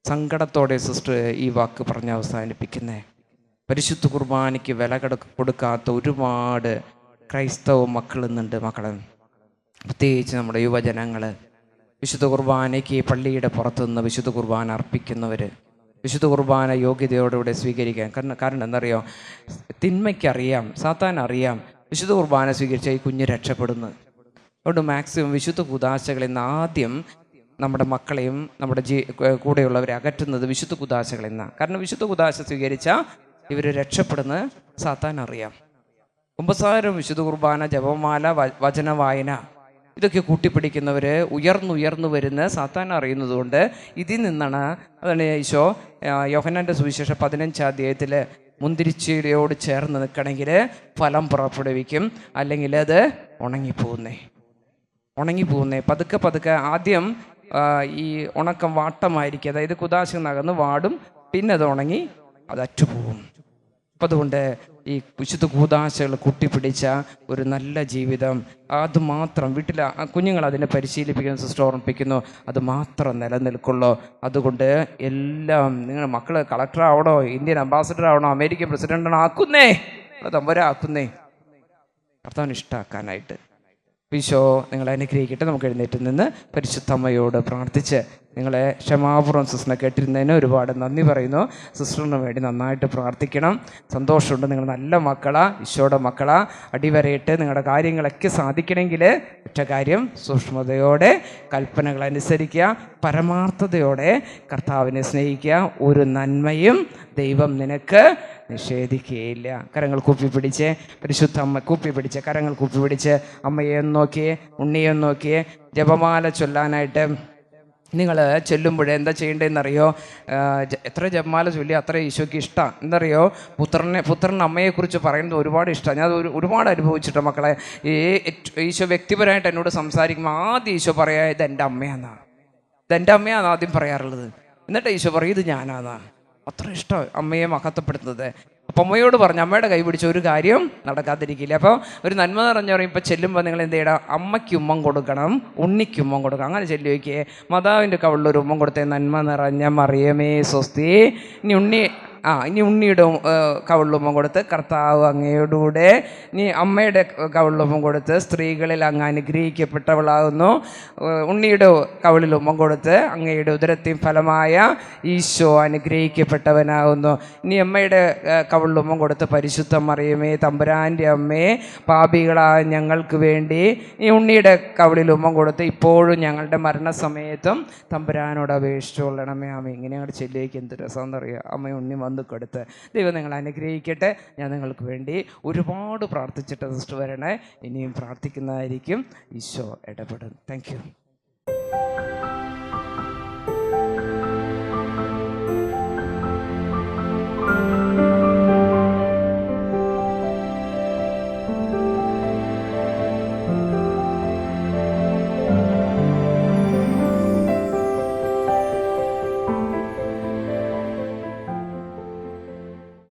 സങ്കടത്തോടെ സിസ്റ്റർ ഈ വാക്ക് പറഞ്ഞ് അവസാനിപ്പിക്കുന്നേ. പരിശുദ്ധ കുർബാനയ്ക്ക് വില കൊടുക്കാത്ത ഒരുപാട് ക്രൈസ്തവ മക്കളുന്നുണ്ട്. മക്കളെ, പ്രത്യേകിച്ച് നമ്മുടെ യുവജനങ്ങൾ വിശുദ്ധ കുർബാനയ്ക്ക് പള്ളിയുടെ പുറത്തുനിന്ന് വിശുദ്ധ കുർബാന അർപ്പിക്കുന്നവർ വിശുദ്ധ കുർബാന യോഗ്യതയോടുകൂടെ സ്വീകരിക്കാൻ. കാരണം എന്നറിയോ, തിന്മയ്ക്കറിയാം, സാത്താൻ അറിയാം വിശുദ്ധ കുർബാന സ്വീകരിച്ചാൽ ഈ കുഞ്ഞ് രക്ഷപ്പെടുന്നു. അതുകൊണ്ട് മാക്സിമം വിശുദ്ധ കുദാശകളിൽ നിന്ന് ആദ്യം നമ്മുടെ മക്കളെയും നമ്മുടെ കൂടെയുള്ളവരെ അകറ്റുന്നത് വിശുദ്ധ കുദാശകളിൽ നിന്നാണ്. കാരണം വിശുദ്ധ കുദാശ സ്വീകരിച്ചാൽ ഇവർ രക്ഷപ്പെടുന്നത് സാത്താൻ അറിയാം. കുമ്പസാരം, വിശുദ്ധ കുർബാന, ജപമാല, വചന വായന, ഇതൊക്കെ കൂട്ടിപ്പിടിക്കുന്നവർ ഉയർന്നു വരുന്ന സാത്താൻ അറിയുന്നത് കൊണ്ട് ഇതിൽ നിന്നാണ്. അതാണ് ഈശോ യോഹന്നാൻ്റെ സുവിശേഷം 15-ാം അധ്യായത്തിൽ മുന്തിരിച്ചയോട് ചേർന്ന് നിൽക്കണമെങ്കിൽ ഫലം പുറപ്പെടുവിക്കും, അല്ലെങ്കിൽ അത് ഉണങ്ങിപ്പോകുന്നേ. പതുക്കെ ആദ്യം ഈ ഉണക്കം വാട്ടമായിരിക്കും. അതായത് കുദാശ നകന്ന് വാടും, പിന്നെ അത് ഉണങ്ങി അത് അറ്റുപോകും. അപ്പം അതുകൊണ്ട് ഈ വിശുദ്ധ കൂദാശകൾ കൂട്ടിപ്പിടിച്ച ഒരു നല്ല ജീവിതം, അതുമാത്രം വീട്ടിൽ കുഞ്ഞുങ്ങൾ അതിനെ പരിശീലിപ്പിക്കുന്നു, സിസ്റ്റർ ഓർമ്മിപ്പിക്കുന്നു, അത് മാത്രം നിലനിൽക്കുള്ളൂ. അതുകൊണ്ട് എല്ലാം നിങ്ങളുടെ മക്കൾ കളക്ടർ ആവണോ, ഇന്ത്യൻ അംബാസഡർ ആവണോ, അമേരിക്കൻ പ്രസിഡൻ്റാണോ, ആക്കുന്നേ, തമ്പരാക്കുന്നേ, കർത്താവിന് ഇഷ്ടമാക്കാനായിട്ട്. ഈശോ നിങ്ങളെ അനുഗ്രഹിക്കട്ടെ. നമുക്ക് എഴുന്നേറ്റ് നിന്ന് പരിശുദ്ധ അമ്മയോട് പ്രാർത്ഥിച്ച് നിങ്ങളെ ക്ഷമാപൂർവ്വം സിസ്റ്ററിനെ കേട്ടിരുന്നതിന് ഒരുപാട് നന്ദി പറയുന്നു. സിസ്റ്ററിന് വേണ്ടി നന്നായിട്ട് പ്രാർത്ഥിക്കണം. സന്തോഷമുണ്ട്. നിങ്ങൾ നല്ല മക്കളാ, ഈശോയുടെ മക്കളാ. അടിവരയിട്ട് നിങ്ങളുടെ കാര്യങ്ങളൊക്കെ സാധിക്കണമെങ്കിൽ ഒറ്റ കാര്യം, സൂക്ഷ്മതയോടെ കൽപ്പനകൾ അനുസരിക്കുക, പരമാർത്ഥതയോടെ കർത്താവിനെ സ്നേഹിക്കുക. ഒരു നന്മയും ദൈവം നിനക്ക് നിഷേധിക്കുകയില്ല. കരങ്ങൾ കൂപ്പിപ്പിടിച്ച്, പരിശുദ്ധ അമ്മ കൂപ്പിപ്പിടിച്ച്, കരങ്ങൾ കൂപ്പിപ്പിടിച്ച് അമ്മയെ നോക്കിയേ, ഉണ്ണിയെ നോക്കിയേ. ജപമാല ചൊല്ലാനായിട്ട് നിങ്ങൾ ചെല്ലുമ്പോഴേ എന്താ ചെയ്യേണ്ടതെന്നറിയോ? എത്ര ജപമാല ചൊല്ലി അത്ര ഈശോയ്ക്ക് ഇഷ്ടമാണ്. എന്തറിയോ? പുത്രൻ അമ്മയെക്കുറിച്ച് പറയുന്നത് ഒരുപാട് ഇഷ്ടമാണ്. ഞാൻ ഒരുപാട് അനുഭവിച്ചിട്ട് മക്കളെ. ഈശോ വ്യക്തിപരമായിട്ട് എന്നോട് സംസാരിക്കുമ്പോൾ ആദ്യം ഈശോ പറയാ, ഇതെൻ്റെ അമ്മയാന്നാണ്, ഇതെൻ്റെ അമ്മയാണെന്ന് ആദ്യം പറയാറുള്ളത്. എന്നിട്ട് ഈശോ പറയും, ഇത് ഞാനാന്നാ. അത്ര ഇഷ്ടം അമ്മയെ മഹത്വപ്പെടുത്തുന്നത്. അപ്പം അമ്മയോട് പറഞ്ഞു, അമ്മയുടെ കൈ പിടിച്ച ഒരു കാര്യം നടക്കാതിരിക്കില്ല. അപ്പോൾ ഒരു നന്മ നിറഞ്ഞ പറയും. ഇപ്പോൾ ചെല്ലുമ്പോൾ നിങ്ങൾ എന്ത് ചെയ്യണം? അമ്മയ്ക്ക് ഉമ്മം കൊടുക്കണം, ഉണ്ണിക്ക് ഉമ്മം കൊടുക്കണം. അങ്ങനെ ചെല്ലി വയ്ക്കേ, മാതാവിൻ്റെ കവിളിലൊരു ഉമ്മം കൊടുത്തേ, നന്മ നിറഞ്ഞ മറിയമേ സ്വസ്തി. ഇനി ഉണ്ണിയുടെ കവിളുമ്മം കൊടുത്ത്, കർത്താവ് അങ്ങയോടുകൂടെ. ഇനി അമ്മയുടെ കവിളുമ്മം കൊടുത്ത്, സ്ത്രീകളിൽ അങ്ങ് അനുഗ്രഹിക്കപ്പെട്ടവളാകുന്നു. ഉണ്ണിയുടെ കവിളിലുമ്മം കൊടുത്ത്, അങ്ങയുടെ ഉദരത്തിൻ ഫലമായ ഈശോ അനുഗ്രഹിക്കപ്പെട്ടവനാകുന്നു. ഇനി അമ്മയുടെ കവിളുമ്മം കൊടുത്ത്, പരിശുദ്ധ മറിയമേ തമ്പുരാൻ്റെ അമ്മയെ പാപികളായ ഞങ്ങൾക്ക് വേണ്ടി. ഈ ഉണ്ണിയുടെ കവിളിലുമ്മം കൊടുത്ത്, ഇപ്പോഴും ഞങ്ങളുടെ മരണസമയത്തും തമ്പുരാനോട് അപേക്ഷിച്ചുകൊള്ളണമേ. അമ്മ ഇങ്ങനെ അങ്ങോട്ട് ചെല്ലിയേക്ക് എന്ത് രസമെന്നറിയാം. അമ്മ ഉണ്ണി വന്ന് കൊടുത്ത്. ദൈവം നിങ്ങൾ അനുഗ്രഹിക്കട്ടെ. ഞാൻ നിങ്ങൾക്ക് വേണ്ടി ഒരുപാട് പ്രാർത്ഥിച്ചിട്ട് സിസ്റ്റർ വരണേ. ഇനിയും പ്രാർത്ഥിക്കുന്നതായിരിക്കും. ഈശോ ഇടപെടും. Thank you.